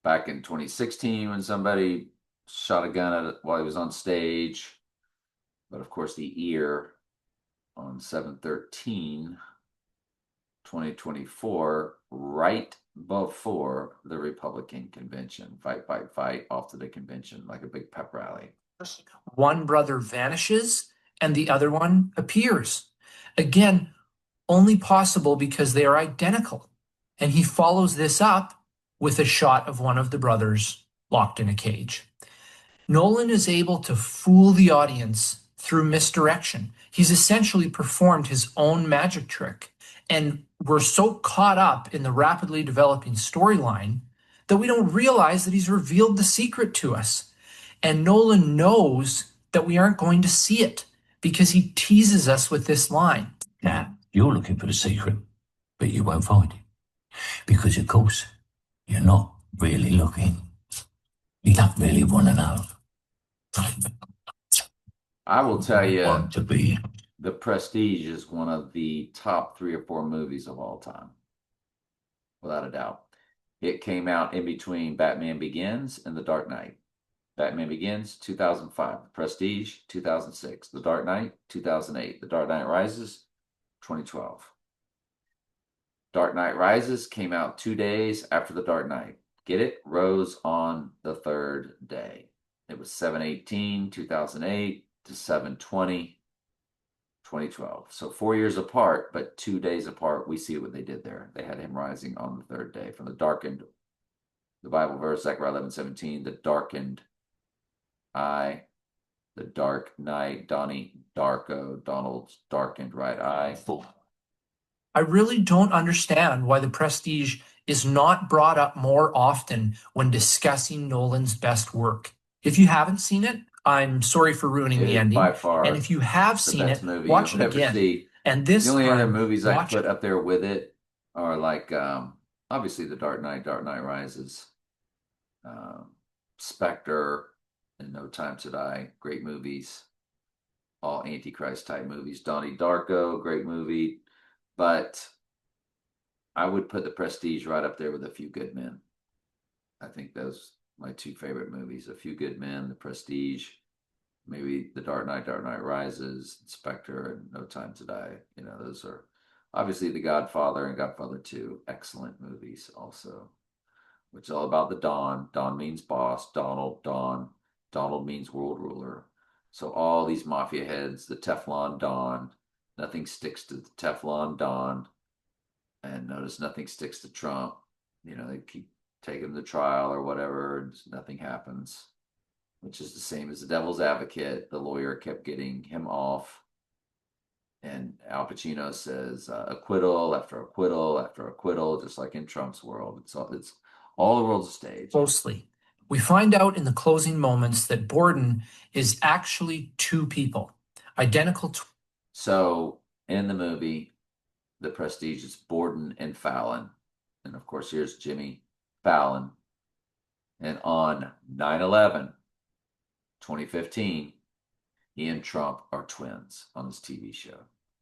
Back in 2016 when somebody shot a gun at it while he was on stage. But of course, the ear on 7/13/2024, right before the Republican convention. Fight, fight, fight, off to the convention like a big pep rally. One brother vanishes and the other one appears. Again, only possible because they are identical. And he follows this up with a shot of one of the brothers locked in a cage. Nolan is able to fool the audience through misdirection. He's essentially performed his own magic trick. And we're so caught up in the rapidly developing storyline that we don't realize that he's revealed the secret to us. And Nolan knows that we aren't going to see it because he teases us with this line. Now, you're looking for the secret, but you won't find it. Because, of course, you're not really looking. You don't really want to know. I will tell you, Want to be. The Prestige is one of the top 3 or 4 movies of all time. Without a doubt. It came out in between Batman Begins and The Dark Knight. Batman Begins, 2005. The Prestige, 2006. The Dark Knight, 2008. The Dark Knight Rises, 2012. Dark Knight Rises came out 2 days after The Dark Knight. Get it? Rose on the 3rd day. It was 7/18/2008 to 7/20/2012. So 4 years apart, but 2 days apart. We see what they did there. They had him rising on the 3rd day from the darkened, the Bible verse, Zechariah 11:17, the darkened eye, the dark night, Donnie Darko, Donald's darkened right eye. I really don't understand why The Prestige is not brought up more often when discussing Nolan's best work. If you haven't seen it, I'm sorry for ruining It the is ending. by far And if you have the seen best it, movie watch you'll it ever again. see. And this The only other time, movies I watch put it. up there with it are like obviously The Dark Knight, Dark Knight Rises, Spectre, and No Time to Die, great movies. All Antichrist type movies. Donnie Darko, great movie. But I would put The Prestige right up there with A Few Good Men. I think those are my 2 favorite movies. A Few Good Men, The Prestige, maybe The Dark Knight, Dark Knight Rises, Spectre, and No Time to Die. You know, those are obviously The Godfather and Godfather 2, excellent movies also, which is all about the Don. Don means boss, Donald, Don. Donald means world ruler. So all these mafia heads, the Teflon Don, nothing sticks to the Teflon Don. And notice nothing sticks to Trump. You know, they keep take him to trial or whatever, and nothing happens, which is the same as the devil's advocate. The lawyer kept getting him off. And Al Pacino says acquittal after acquittal after acquittal, just like in Trump's world. It's all the world's a stage. Closely. We find out in the closing moments that Borden is actually two people, identical. So in the movie, The Prestige, it's Borden and Fallon. And of course, here's Jimmy Fallon. And on 9/11, 2015, he and Trump are twins on this TV show.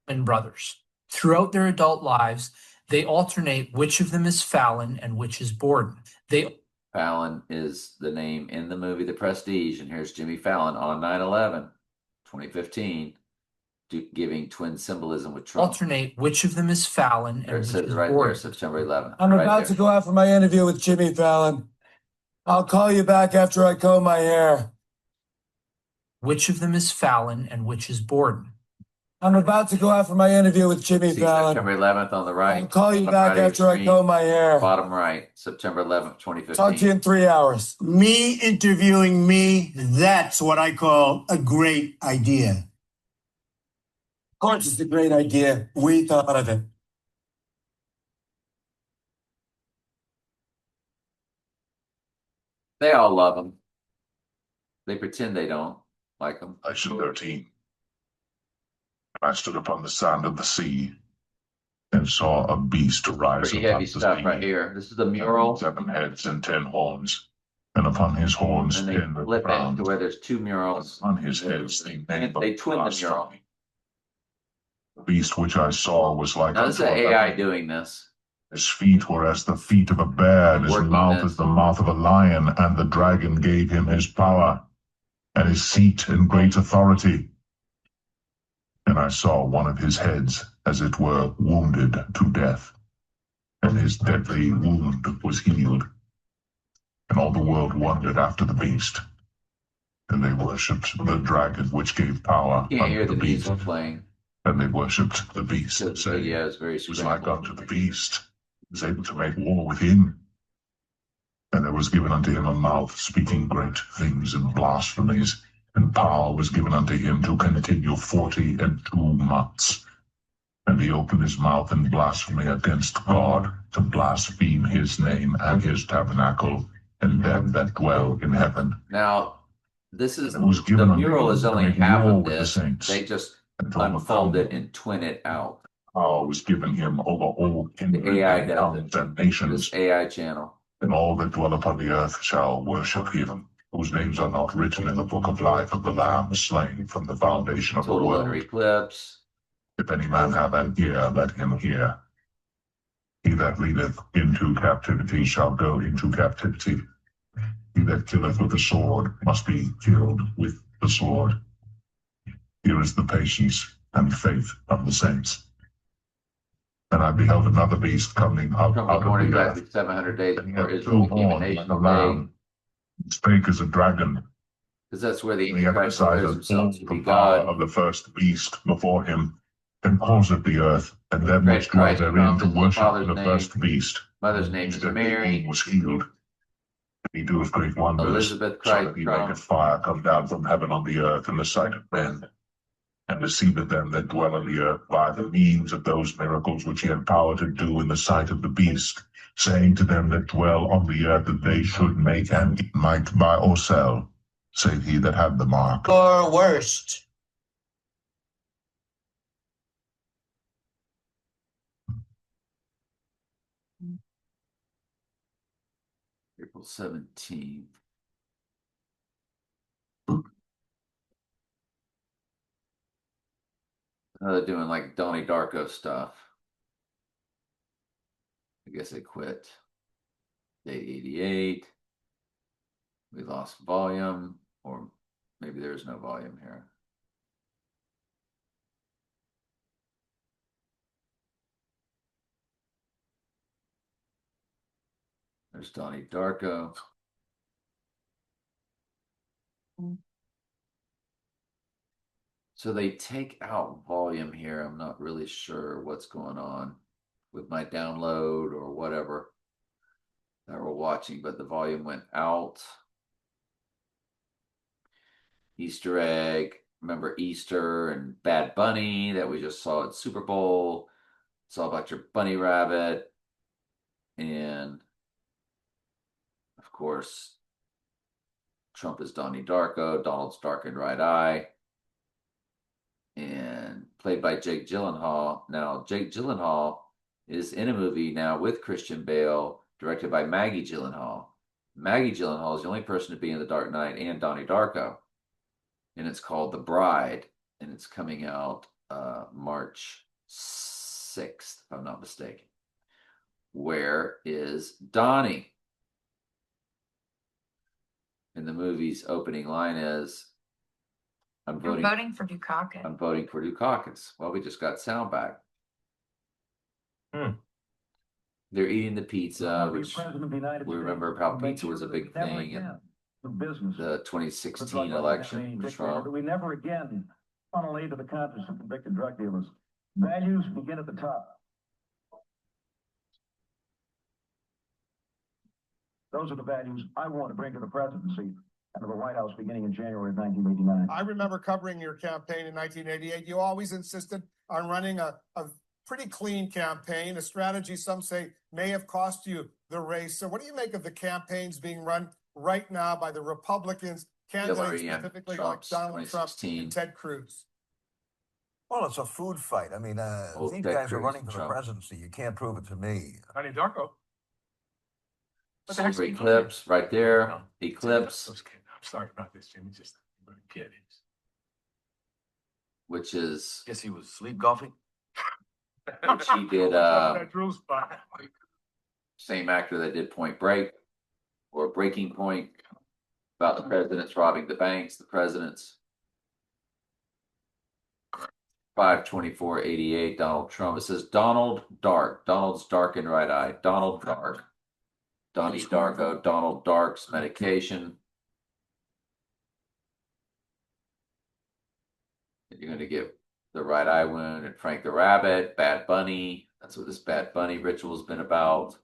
And brothers. Throughout their adult lives, they alternate which of them is Fallon and which is Borden. Fallon is the name in the movie The Prestige, and here's Jimmy Fallon on 9/11, 2015, giving twin symbolism with Trump. Alternate which of them is Fallon and which is right Borden. there, September 11th. I'm about to go out for my interview with Jimmy Fallon. I'll call you back after I comb my hair. Which of them is Fallon and which is Borden? I'm about to go out for my interview with Jimmy See Fallon. September 11th on the right. I'll call you back after I comb my hair. Bottom right, September 11th, 2015. Talk to you in 3 hours. Me interviewing me, that's what I call a great idea. Of course, it's a great idea. We thought of it. They all love him. They pretend they don't like him. I was 13. I stood upon the sand of the sea and saw a beast rise Pretty above heavy the stuff sea. right here. This is the mural. 7 heads and 10 horns, and upon his horns And they 10 were flip it crowned. to where there's 2 murals. On his heads they made They twin the mural. The beast which I saw was like Now this is unto a AI leopard. doing this. His feet were as the feet of a bear, and his Working mouth this. as the mouth of a lion, and the dragon gave him his power, and his seat and great authority. And I saw one of his heads, as it were, wounded to death, and his deadly wound was healed. And all the world wondered after the beast, and they worshipped the dragon which gave power You can't hear unto the the beast. music playing. And they worshipped the beast, Because the saying, video is very "It was like scrambled. unto the beast, he was able to make war with him. And there was given unto him a mouth speaking great things and blasphemies, and power was given unto him to continue 42 months. And he opened his mouth in blasphemy against God, to blaspheme his name and his tabernacle, and them that dwell in heaven." Now, this is And it was the given unto mural him is to only make half war of with the this. saints, They just and to unfold overcome it and twin it out. Power was given him over all kindred AI and does tongues it. and nations. This AI channel. And all that dwell upon the earth shall worship him, whose names are not written in the book of life of the Lamb slain from the foundation of the Total world. lunar eclipse. If any man have an ear, let him hear. He that leadeth into captivity shall go into captivity. He that killeth with the sword must be killed with the sword. Here is the patience and faith of the saints. And I beheld another beast coming up Trump out was born of the exactly earth. 700 days And he before had Israel two became a horns like nation a of day. lamb. He spake as a dragon. Because that's where the And he Antichrist declares exercised all himself to be the power God. of the first beast before him, and causeth the earth, and them which dwell Christ therein to comes in his worship father's the name. first beast. Mother's And name his is deadly Mary. wound was healed. He doeth great wonders, Elizabeth so Christ that he Trump. maketh fire come down from heaven on the earth in the sight of men, and deceiveth them that dwell on the earth by the means of those miracles which he had power to do in the sight of the beast, saying to them that dwell on the earth that they should make and might buy or sell, save he that had the mark. Or worst. April 17th. They're doing like Donnie Darko stuff. I guess they quit. Day 88. We lost volume, or maybe there's no volume here. There's Donnie Darko. So they take out volume here. I'm not really sure what's going on with my download or whatever. that we're watching, but the volume went out. Easter egg. Remember Easter and Bad Bunny that we just saw at Super Bowl. It's all about your bunny rabbit. And of course, Trump is Donnie Darko, Donald's darkened right eye, and played by Jake Gyllenhaal. Now, Jake Gyllenhaal is in a movie now with Christian Bale, directed by Maggie Gyllenhaal. Maggie Gyllenhaal is the only person to be in The Dark Knight and Donnie Darko, and it's called The Bride, and it's coming out March 6th, if I'm not mistaken. Where is Donnie? And the movie's opening line is, I'm voting for Dukakis. I'm voting for Dukakis. Well, we just got sound back. They're eating the pizza, which we remember how pizza was a big thing in the 2016 election for Trump. We never again funnel aid to the conscience of convicted drug dealers. Values begin at the top. Those are the values I want to bring to the presidency and to the White House beginning in January of 1989. I remember covering your campaign in 1988. You always insisted on running a pretty clean campaign, a strategy some say may have cost you the race. So what do you make of the campaigns being run right now by the Republicans, candidates Hillary and specifically Trump's like Donald Trump 2016. and Ted Cruz? Well, it's a food fight. I mean, Old these Ted guys are Cruz running and for the Trump. presidency. You can't prove it to me. Donnie Darko. Silver Eclipse right there. Eclipse, I'm sorry about this, Jimmy. Just get it. which is Guess he was sleep golfing. which he did That drill spot. same actor that did Point Break or Breaking Point, about the presidents robbing the banks, the presidents. 5/24/88, Donald Trump. It says Donald Dark. Donald's darkened right eye. Donald Dark. Donnie Darko. Donald Dark's medication. You're going to get the right eye wound and Frank the Rabbit, Bad Bunny. That's what this Bad Bunny ritual's been about.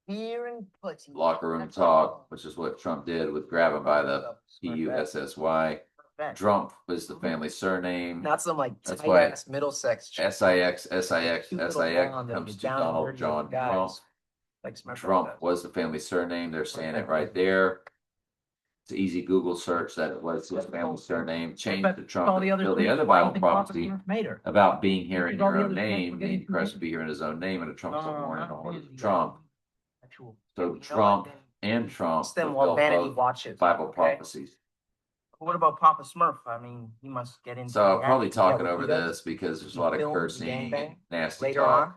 Beer and pussy. Locker room talk, which is what Trump did with grabbing by the PUSSY. Trump was the family surname. Not some like That's tight why ass Middlesex chick. SIX, SIX, Cute little SIX blonde that comes gets to down and Donald dirty John with guys. Trump. Like Smurf Trump does. was the family surname. They're saying it right there. It's an easy Google search that it was his family surname. Changed to Trump. all the other Until the Smurfs, other why do you Bible think Papa prophecy Smurf made her? about being here in Because all your the own other Smurfs name, were being getting Christ to be here in his own name, and a Trump's born in all of Trump. So Trump and Trump It's them while fulfill vanity both watches. Bible okay? prophecies. What about Papa Smurf? I mean, he must get into. So the I'm probably act- talking yeah, over he does. this because there's a He lot of films the cursing and gangbang nasty later talk on.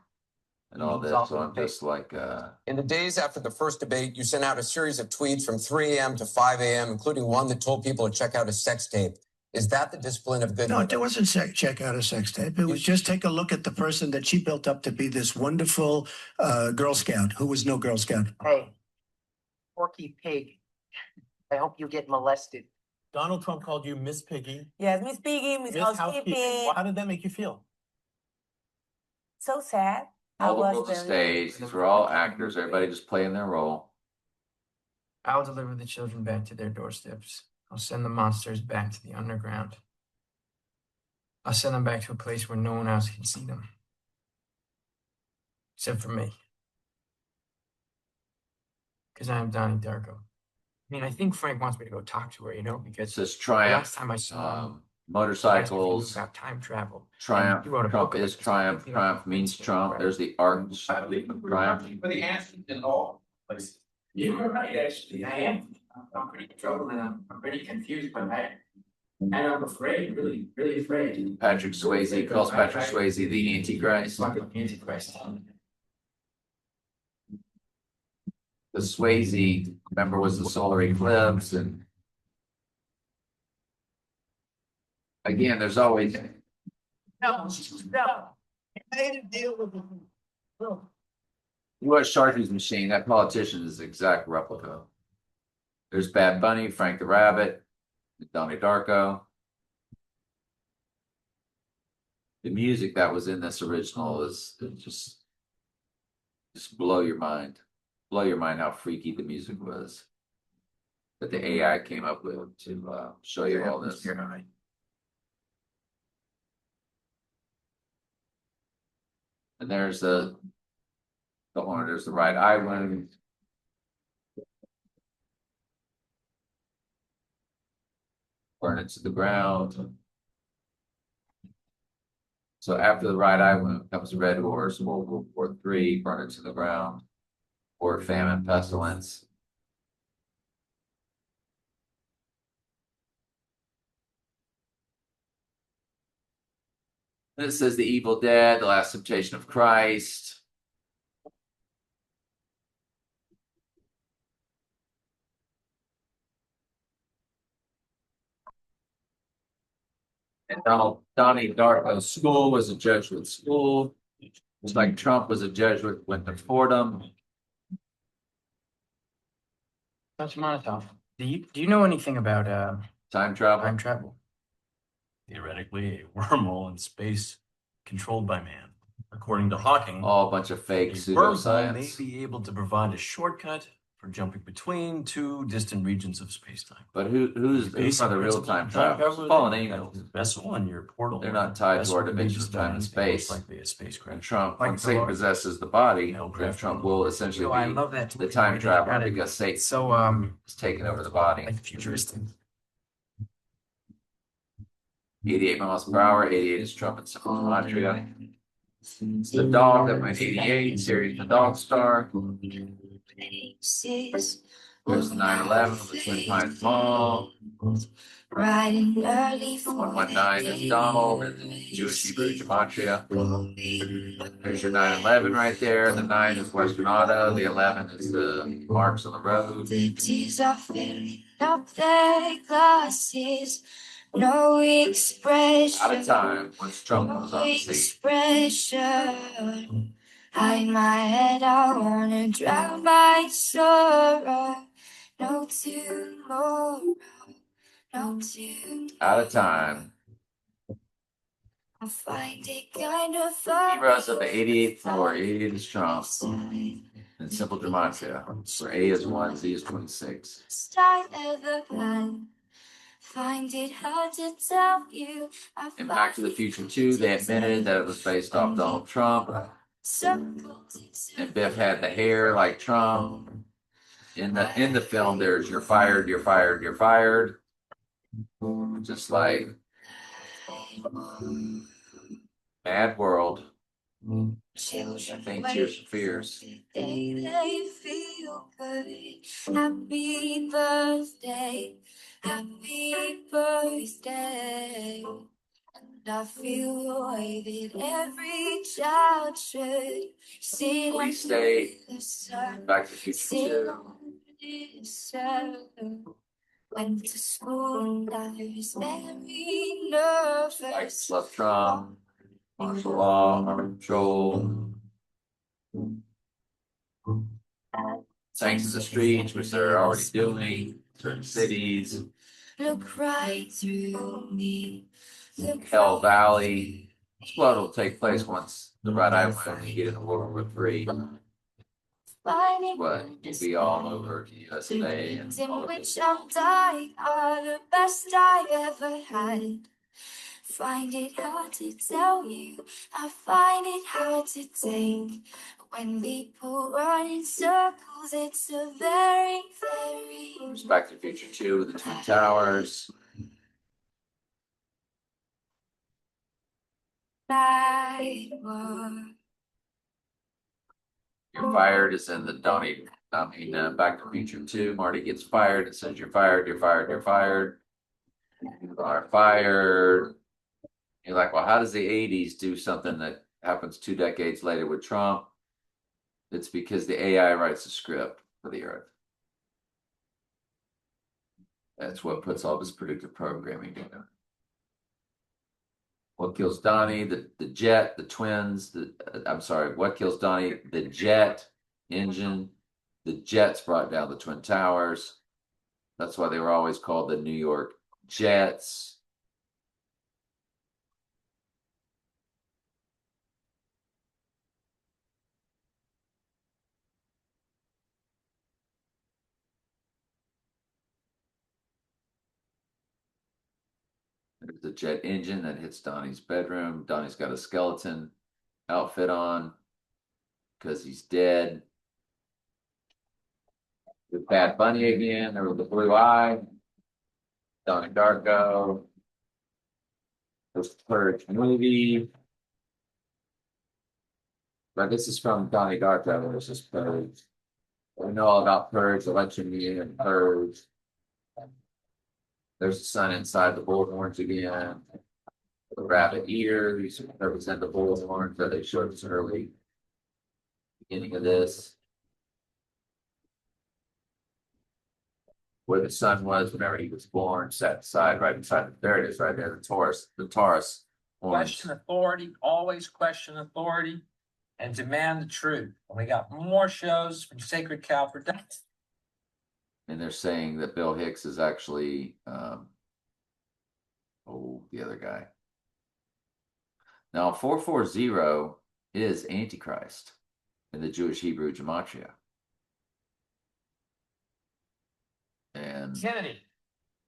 and all He's this. off So the I'm just like, In the days after the first debate, you sent out a series of tweets from 3 a.m. to 5 a.m., including one that told people to check out a sex tape. Is that the discipline of good? No, it wasn't check out a sex tape. It was just take a look at the person that she built up to be this wonderful Girl Scout who was no Girl Scout. Hey, Porky Pig. I hope you get molested. Donald Trump called you Miss Piggy. Yes, Miss Piggy, Miss Housekeeping. Well, how did that make you feel? So sad. all the I world's a was stage. These were all actors. Everybody just playing their role. I'll deliver the children back to their doorsteps. I'll send the monsters back to the underground. I'll send them back to a place where no one else can see them. Except for me. Because I am Donnie Darko. I mean, I think Frank wants me to go talk to her, you know, because It says the Triumph, last time I saw him, motorcycles. about time travel. Triumph. He wrote a Trump book is about triumph. this. Triumph means Trump. There's the arch of triumph. For the answers in all places. You're right, actually. I am. I'm pretty troubled and I'm pretty confused by that. And I'm afraid, really, really afraid. Patrick Swayze calls Patrick Swayze the Antichrist. Antichrist. The Swayze, remember, was the solar eclipse, and again, there's always No. He made a deal with him. U.S. Sharky's machine. That politician is the exact replica. There's Bad Bunny, Frank the Rabbit, Donnie Darko. The music that was in this original is just blow your mind. Blow your mind how freaky the music was that the AI came up with to show you all this. And there's the horn. There's the right eye wound. Burn it to the ground. So after the right eye wound comes the Red Horse, World War III, burn it to the ground, or famine, pestilence. And it says the Evil Dead, the Last Temptation of Christ. And Donnie Darko's school was a Jesuit school. It's like Trump was a Jesuit, went to Fordham. Dr. Monotov, do you know anything about time travel? Time travel. Theoretically, a wormhole in space controlled by man. According to Hawking, all a bunch of fake a pseudoscience. wormhole may be able to provide a shortcut for jumping between two distant regions of space-time. But who's are the real time travelers? Fallen angels. Vessel and your portal. They're not tied to our dimension of time and space. Likely a spacecraft. And Trump, when Satan possesses the body, then Trump will essentially I be love that the time traveler because Satan is taking over the body. Like futuristic. 88 miles per hour. 88 is Trump and Simple Gematria. It's the dog that went 88. Series the Dog Star. There's the 9/11 the Twin Pines Mall. Riding early 119 is Donald and the Jewish Hebrew Gematria. There's your 9/11 right there. The 9 is Western Auto. The 11 is the marks on the road. The tears are filling up their glasses. No expression. Out of time once Trump was on the scene. Expression. Hide my head, I wanna drown my sorrow. No tomorrow, no tomorrow. Out of time. I find it kind of He funny. rose up at 88th floor. 88 is Trump. And Simple Gematria. Where A is 1, Z is 26. Best I ever had. Find it hard to tell you. In Back to the Future 2, they admitted that it was based off Donald Trump. And Biff had the hair like Trump. In the film, there's you're fired, you're fired, you're fired. Just like Mad World. I think Tears for Fears. They feel good. Happy birthday. Happy birthday. And I feel the way that every child should sit We stay Back to the Future 2. Went to school, I was very nervous. Like Love Trump, Martial Law, Army Patrol. Tanks in the Streets, which they're already doing. Certain cities. Look right through me. Look Hell Valley. What will take place once the Red Eye went and get into World War III. Find it What will be all over the USA and in all of which it. I'm dying are the best I ever had. Find it hard to tell you. I find it hard to take. When people run in circles, it's a very, very It's Back to the Future 2 with the Twin Towers. bad world. You're fired is in the Back to the Future 2. Marty gets fired. It says you're fired, you're fired, you're fired. You are fired. You're like, well, how does the 80s do something that happens 2 decades later with Trump? It's because the AI writes the script for the Earth. That's what puts all this predictive programming together. What kills Donnie? The jet, the twins. What kills Donnie? The jet engine. The jets brought down the Twin Towers. That's why they were always called the New York Jets. There's the jet engine that hits Donnie's bedroom. Donnie's got a skeleton outfit on because he's dead. With Bad Bunny again, there was the blue eye. Donnie Darko. There's the Purge movie. But this is from Donnie Darko. There's this Purge. We know all about Purge, election year, and Purge. There's the sun inside the bullhorns again. The rabbit ear. These represent the bullhorns that they showed us early. Beginning of this. Where the sun was whenever he was born, set aside right beside there it is, right there, the Taurus horns. Question authority, always question authority, and demand the truth. And we got more shows from Sacred Cow Productions. And they're saying that Bill Hicks is actually the other guy. Now 440 is Antichrist in the Jewish Hebrew gematria. And Kennedy.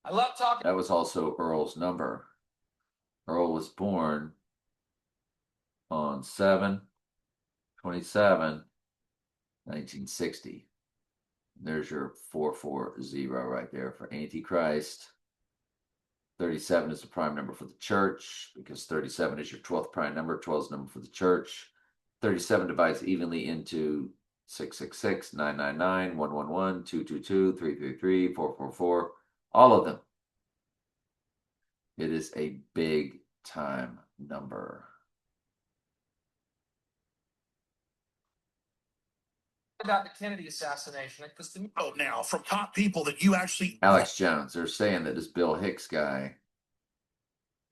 I love talking. that was also Earl's number. Earl was born on 7/27/1960. There's your 440 right there for Antichrist. 37 is the prime number for the church because 37 is your 12th prime number. 12 is the number for the church. 37 divides evenly into 666, 999, 111, 222, 333, 444, all of them. It is a big time number. About the Kennedy assassination, because now from top people that you actually Alex Jones. They're saying that this Bill Hicks guy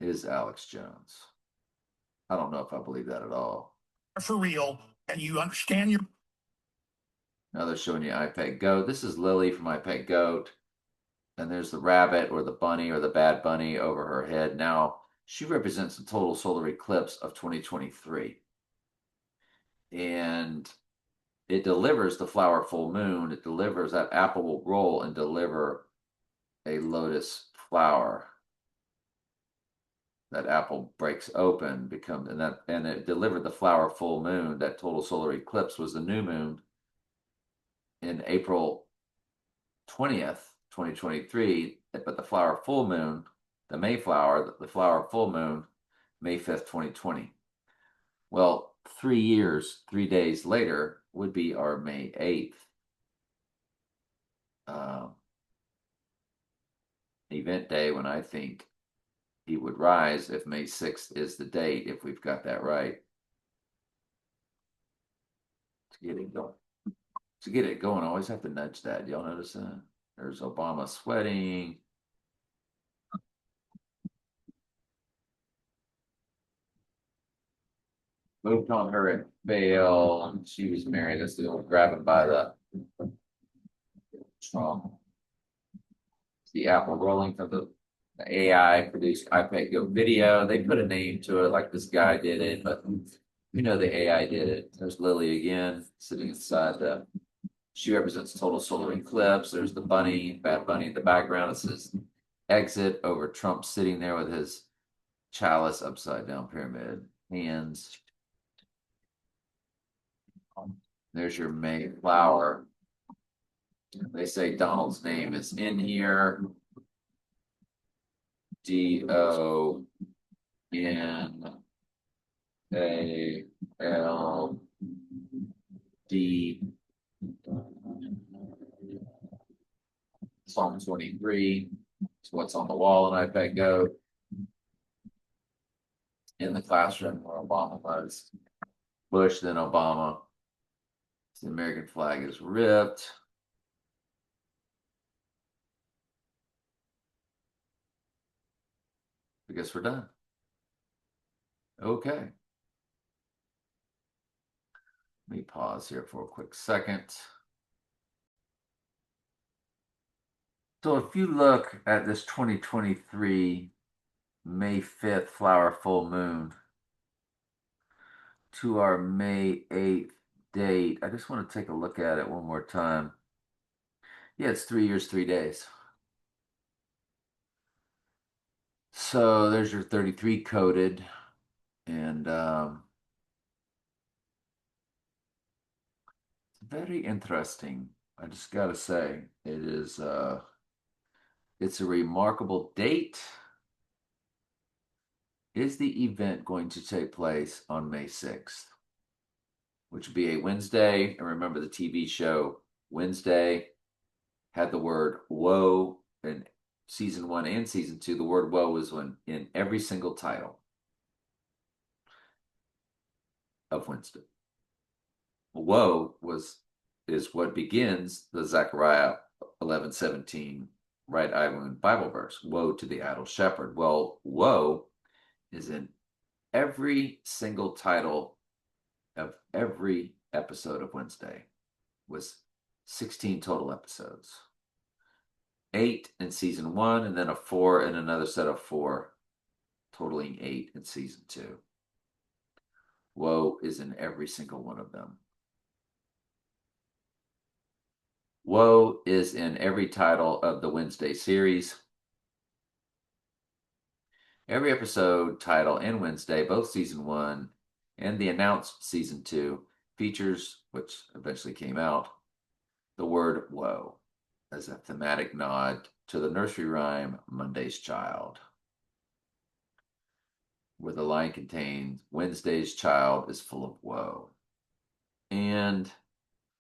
is Alex Jones. I don't know if I believe that at all. are for real and you understand your Now they're showing you iPeg Goat. This is Lily from iPeg Goat. And there's the rabbit or the bunny or the bad bunny over her head. Now, she represents the total solar eclipse of 2023. And it delivers the flower full moon. It delivers that apple will roll and deliver a lotus flower. That apple breaks open, and it delivered the flower full moon. That total solar eclipse was the new moon in April 20th, 2023, but the flower full moon, the Mayflower, the flower full moon, May 5th, 2020. Well, 3 years, 3 days later would be our May 8th event day when I think he would rise if May 6th is the date, if we've got that right. To get it going. To get it going, I always have to nudge that. Y'all notice that? There's Obama sweating. Moved on her at bail. She was married. That's the old grabbing by the Trump. The apple rolling from the AI produced iPad Go video. They put a name to it like this guy did it, but you know the AI did it. There's Lily again, sitting inside the. She represents total solar eclipse. There's the bunny, Bad Bunny in the background. It says exit over Trump sitting there with his chalice upside down pyramid hands. There's your Mayflower. They say Donald's name is in here. DONALD. Psalm 23 is what's on the wall in iPad Go. In the classroom where Obama was. Bush, then Obama. The American flag is ripped. I guess we're done. Okay. Let me pause here for a quick second. So if you look at this 2023 May 5th flower full moon to our May 8th date, I just want to take a look at it one more time. Yeah, it's 3 years, 3 days. So there's your 33 coded, and it's very interesting. I just gotta say, it is it's a remarkable date. Is the event going to take place on May 6th? Which would be a Wednesday. And remember the TV show Wednesday had the word woe in season 1 and season 2. The word woe was in every single title of Wednesday. Woe is what begins the Zechariah 11:17 right eye wound Bible verse. Woe to the idle shepherd. Well, woe is in every single title of every episode of Wednesday. Was 16 total episodes. 8 in season 1, and then a 4 and another set of 4, totaling 8 in season 2. Woe is in every single one of them. Woe is in every title of the Wednesday series. Every episode, title, and Wednesday, both season 1 and the announced season 2, features, which eventually came out, the word woe as a thematic nod to the nursery rhyme Monday's Child, where the line contains Wednesday's child is full of woe. And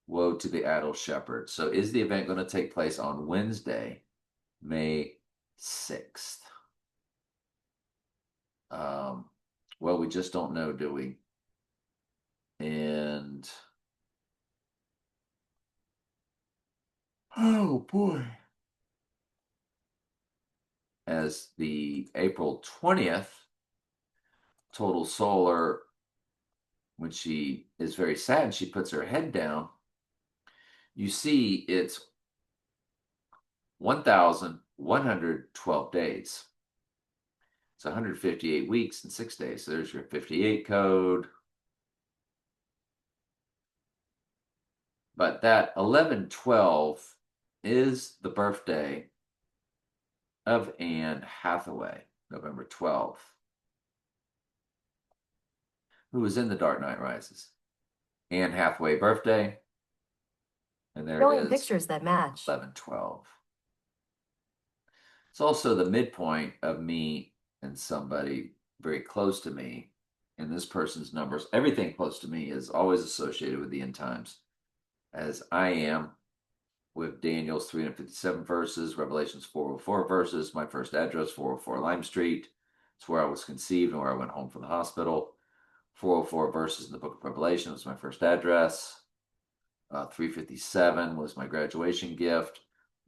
woe to the idle shepherd. So is the event going to take place on Wednesday, May 6th? Well, we just don't know, do we? And oh boy. As the April 20th total solar, when she is very sad, she puts her head down. You see it's 1,112 days. It's 158 weeks and 6 days. So there's your 58 code. But that 11/12 is the birthday of Anne Hathaway, November 12th, who was in The Dark Knight Rises. Anne Hathaway birthday. And there Showing it is. pictures that match. 11/12. It's also the midpoint of me and somebody very close to me. And this person's numbers, everything close to me is always associated with the end times, as I am with Daniel's 357 verses, Revelations 404 verses, my first address, 404 Lime Street. It's where I was conceived and where I went home from the hospital. 404 verses in the book of Revelation was my first address. 357 was my graduation gift.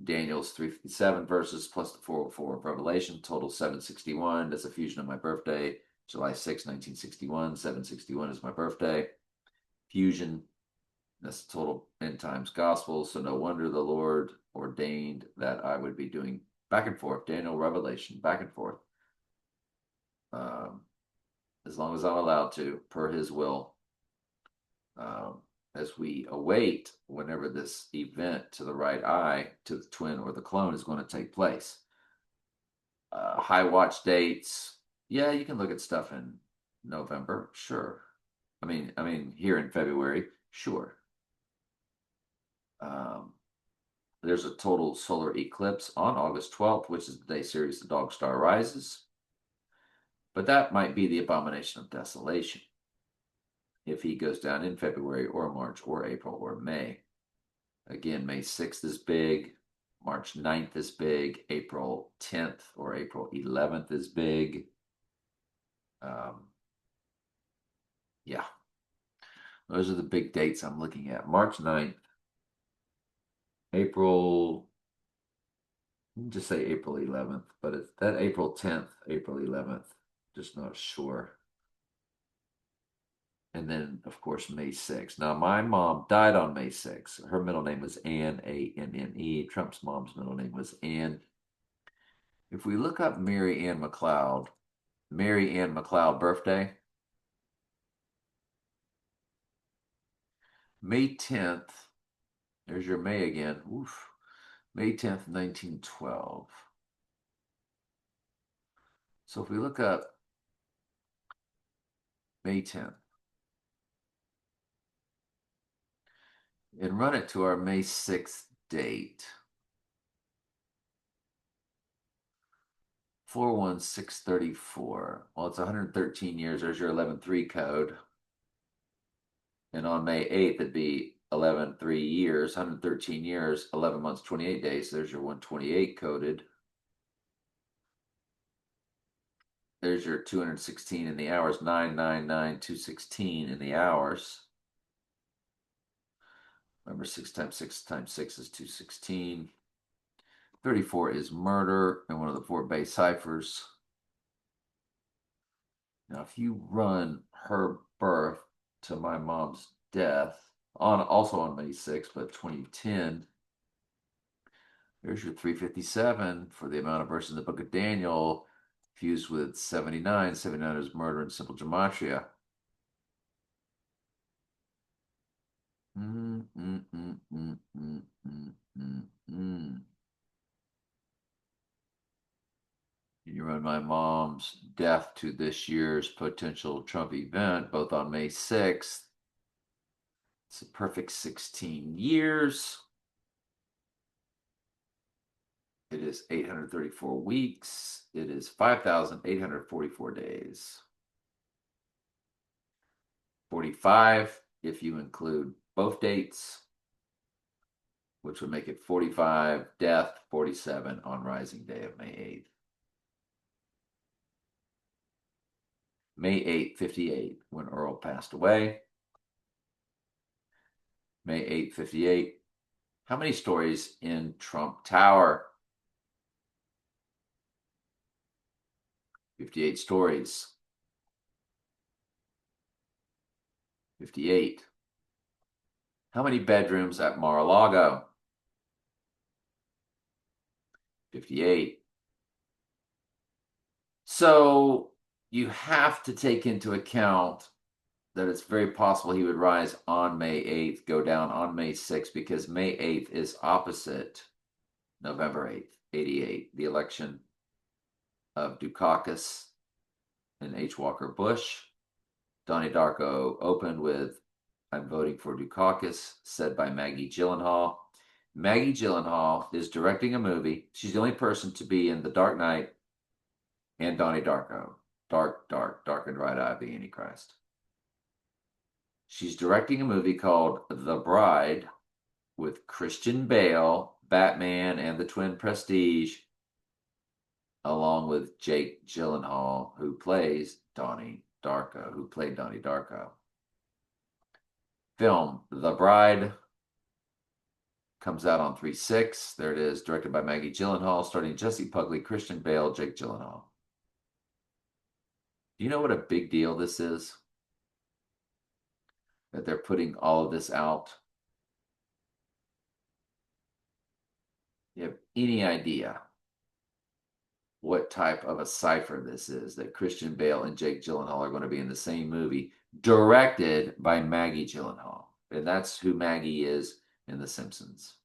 Daniel's 357 verses plus the 404 of Revelation, total 761. That's a fusion of my birthday, July 6, 1961. 761 is my birthday. Fusion, that's the total end times gospel. So no wonder the Lord ordained that I would be doing back and forth, Daniel, Revelation, back and forth. As long as I'm allowed to, per his will. As we await whenever this event to the right eye, to the twin or the clone, is going to take place. High watch dates. Yeah, you can look at stuff in November, sure. I mean here in February, sure. There's a total solar eclipse on August 12th, which is the day series The Dog Star Rises. But that might be the abomination of desolation if he goes down in February or March or April or May. Again, May 6th is big. March 9th is big. April 10th or April 11th is big. Yeah. Those are the big dates I'm looking at. March 9th. April, just say April 11th, but it's that April 10th, April 11th. Just not sure. And then, of course, May 6th. Now, my mom died on May 6th. Her middle name was Anne, A-N-N-E. Trump's mom's middle name was Anne. If we look up Mary Ann McLeod birthday, May 10th, there's your May again. Oof. May 10th, 1912. So if we look up May 10th and run it to our May 6th date, 41634. Well, it's 113 years. There's your 11.3 code. And on May 8th, it'd be 11.3 years, 113 years, 11 months, 28 days. There's your 128 coded. There's your 216 in the hours, 999,216 in the hours. Remember, 6 times 6 times 6 is 216. 34 is murder and one of the 4 base ciphers. Now, if you run her birth to my mom's death, also on May 6th, but 2010, there's your 357 for the amount of verses in the book of Daniel, fused with 79. 79 is murder in simple gematria. You run my mom's death to this year's potential Trump event, both on May 6th. It's a perfect 16 years. It is 834 weeks. It is 5,844 days. 45 if you include both dates, which would make it 45 death, 47 on Rising Day of May 8th. May 8th, 58, when Earl passed away. May 8th, 58. How many stories in Trump Tower? 58 stories. 58. How many bedrooms at Mar-a-Lago? 58. So you have to take into account that it's very possible he would rise on May 8th, go down on May 6th, because May 8th is opposite November 8th, 88, the election of Dukakis and H. Walker Bush. Donnie Darko opened with, "I'm voting for Dukakis," said by Maggie Gyllenhaal. Maggie Gyllenhaal is directing a movie. She's the only person to be in The Dark Knight and Donnie Darko. Dark and Right Eye of the Antichrist. She's directing a movie called The Bride with Christian Bale, Batman, and the twin Prestige, along with Jake Gyllenhaal, who plays Donnie Darko, who played Donnie Darko. Film The Bride comes out on 3/6. There it is, directed by Maggie Gyllenhaal, starring Jesse Pughley, Christian Bale, Jake Gyllenhaal. Do you know what a big deal this is? That they're putting all of this out? You have any idea what type of a cipher this is, that Christian Bale and Jake Gyllenhaal are going to be in the same movie, directed by Maggie Gyllenhaal? And that's who Maggie is in The Simpsons.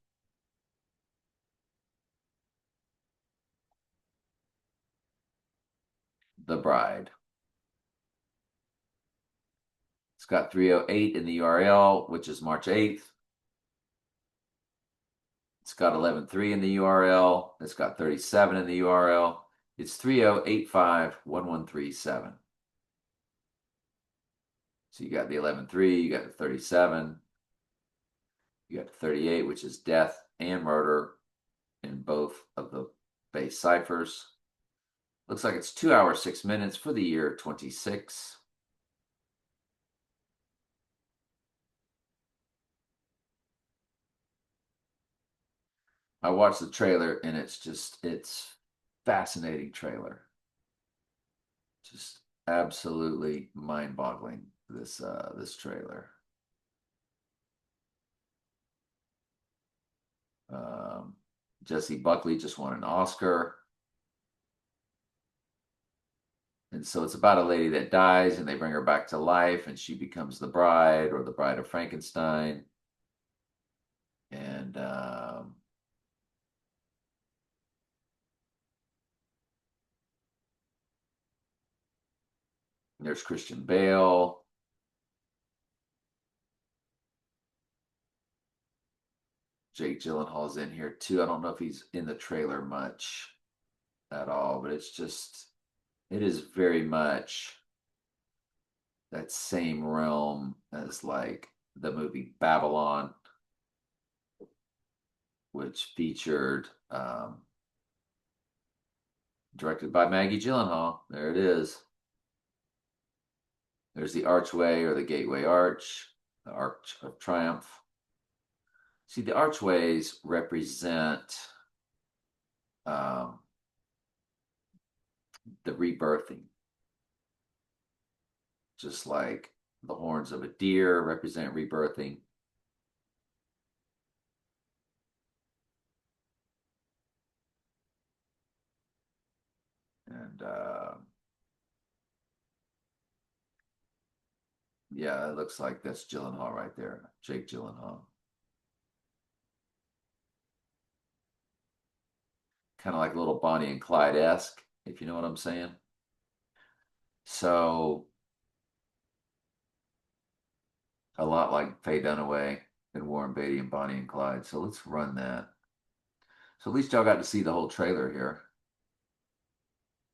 The Bride. It's got 308 in the URL, which is March 8th. It's got 11.3 in the URL. It's got 37 in the URL. It's 30851137. So you got the 11.3, you got the 37, you got the 38, which is death and murder in both of the base ciphers. Looks like it's 2 hours, 6 minutes for the year 26. I watched the trailer and it's fascinating trailer. Just absolutely mind-boggling, this trailer. Jesse Buckley just won an Oscar. And so it's about a lady that dies and they bring her back to life and she becomes the bride, or the bride of Frankenstein. And There's Christian Bale. Jake Gyllenhaal's in here too. I don't know if he's in the trailer much at all, but it's just, it is very much that same realm as like the movie Babylon, which featured directed by Maggie Gyllenhaal. There it is. There's the archway or the gateway arch, the Arch of Triumph. See, the archways represent the rebirthing. Just like the horns of a deer represent rebirthing. And yeah, it looks like that's Gyllenhaal right there, Jake Gyllenhaal. Kind of like a little Bonnie and Clyde-esque, if you know what I'm saying. So a lot like Faye Dunaway and Warren Beatty and Bonnie and Clyde. So let's run that. So at least y'all got to see the whole trailer here.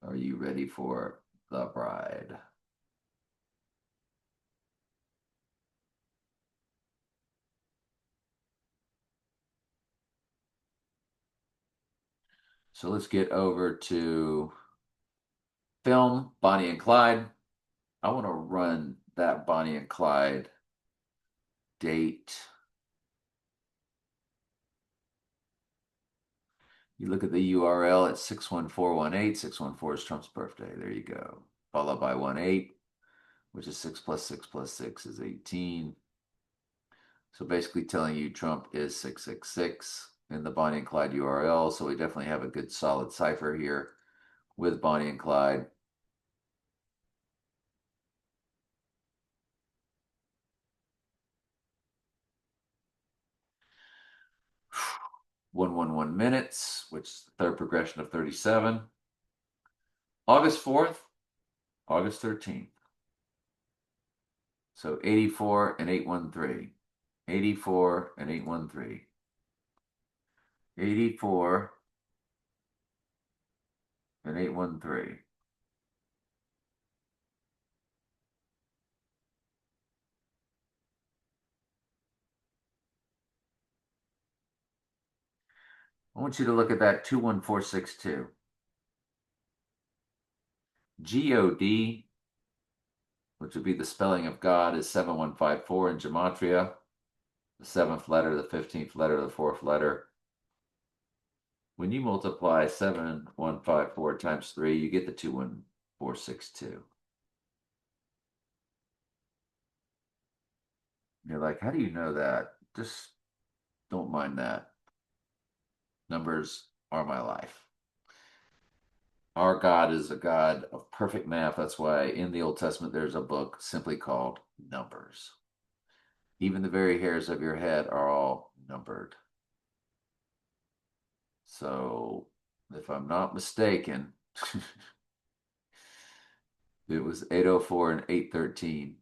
Are you ready for The Bride? So let's get over to film, Bonnie and Clyde. I want to run that Bonnie and Clyde date. You look at the URL at 61418. 614 is Trump's birthday. There you go. Followed by 18, which is 6 plus 6 plus 6 is 18. So basically telling you Trump is 666 in the Bonnie and Clyde URL. So we definitely have a good solid cipher here with Bonnie and Clyde. One minutes, which is the third progression of 37. August 4th, August 13th. So 84 and 813. 84 and 813. 84 and 813. I want you to look at that 21462. God, which would be the spelling of God, is 7154 in gematria. The 7th letter, the 15th letter, the 4th letter. When you multiply 7154 times 3, you get the 21462. You're like, how do you know that? Just don't mind that. Numbers are my life. Our God is a God of perfect math. That's why in the Old Testament there's a book simply called Numbers. Even the very hairs of your head are all numbered. So, if I'm not mistaken, it was 804 and 813.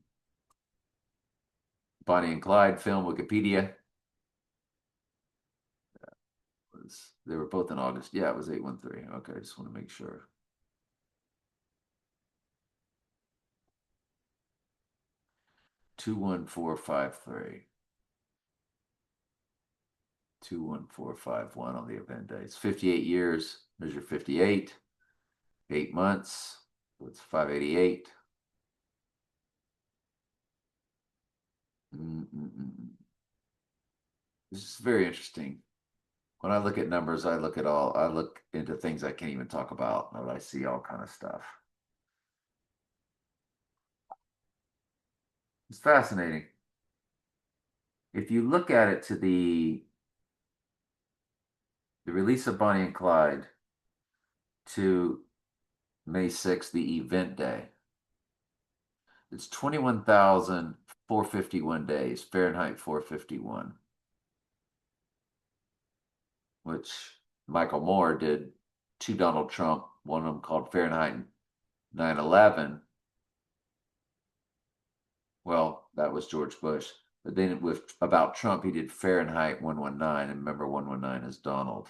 Bonnie and Clyde film Wikipedia. They were both in August. Yeah, it was 813. Okay, I just want to make sure. Two 21453. 21451 on the event day. It's 58 years. There's your 58. 8 months. So it's 588. This is very interesting. When I look at numbers, I look into things I can't even talk about, but I see all kind of stuff. It's fascinating. If you look at it to the release of Bonnie and Clyde to May 6th, the event day, it's 21,451 days, Fahrenheit 451, which Michael Moore did to Donald Trump, one of them called Fahrenheit 9/11. Well, that was George Bush. But then about Trump, he did Fahrenheit 119. And remember, 119 is Donald.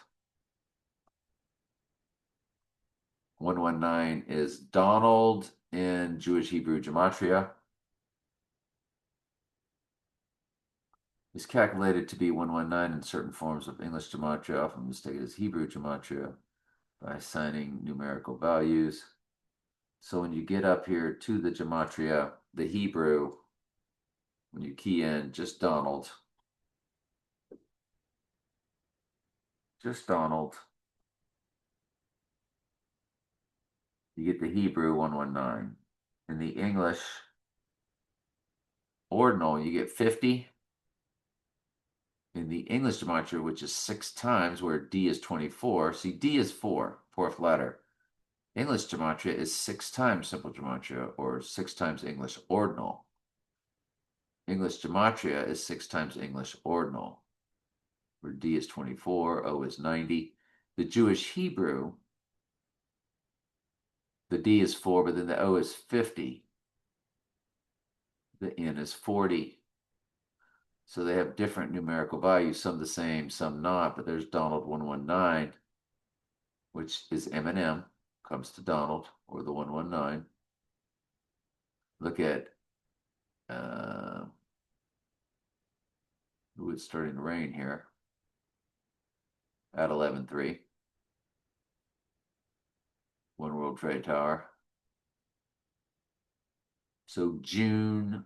119 is Donald in Jewish Hebrew gematria. Is calculated to be 119 in certain forms of English gematria, often mistaken as Hebrew gematria, by assigning numerical values. So when you get up here to the gematria, the Hebrew, when you key in just Donald, you get the Hebrew 119. In the English ordinal, you get 50. In the English gematria, which is 6 times, where D is 24. See, D is 4, fourth letter. English gematria is 6 times simple gematria, or 6 times English ordinal. English gematria is 6 times English ordinal, where D is 24, O is 90. The Jewish Hebrew, the D is 4, but then the O is 50. The N is 40. So they have different numerical values, some the same, some not, but there's Donald 119, which is M&M, comes to Donald, or the 119. Look at, it's starting to rain here, at 11:03. One World Trade Tower. So June,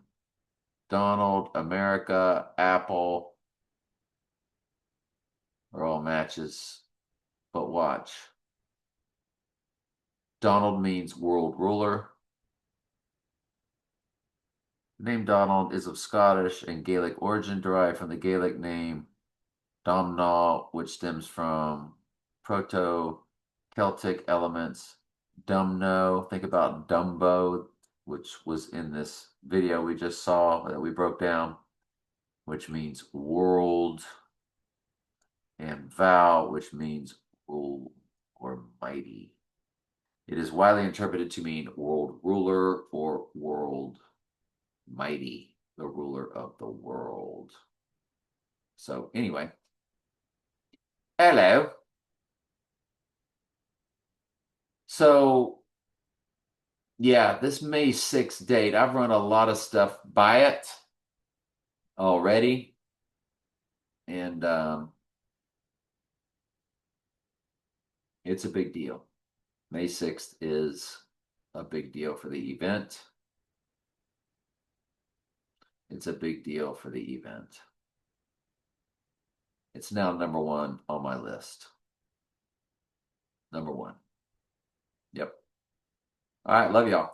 Donald, America, Apple are all matches. But watch. Donald means world ruler. The name Donald is of Scottish and Gaelic origin, derived from the Gaelic name Domhnall, which stems from Proto-Celtic elements. Dumno, think about Dumbo, which was in this video we just saw that we broke down, which means world, and Val, which means rule or mighty. It is widely interpreted to mean world ruler or world mighty, the ruler of the world. So anyway, hello. So yeah, this May 6th date, I've run a lot of stuff by it already. And it's a big deal. May 6th is a big deal for the event. It's a big deal for the event. It's now number 1 on my list. Number 1. Yep. All right, love y'all.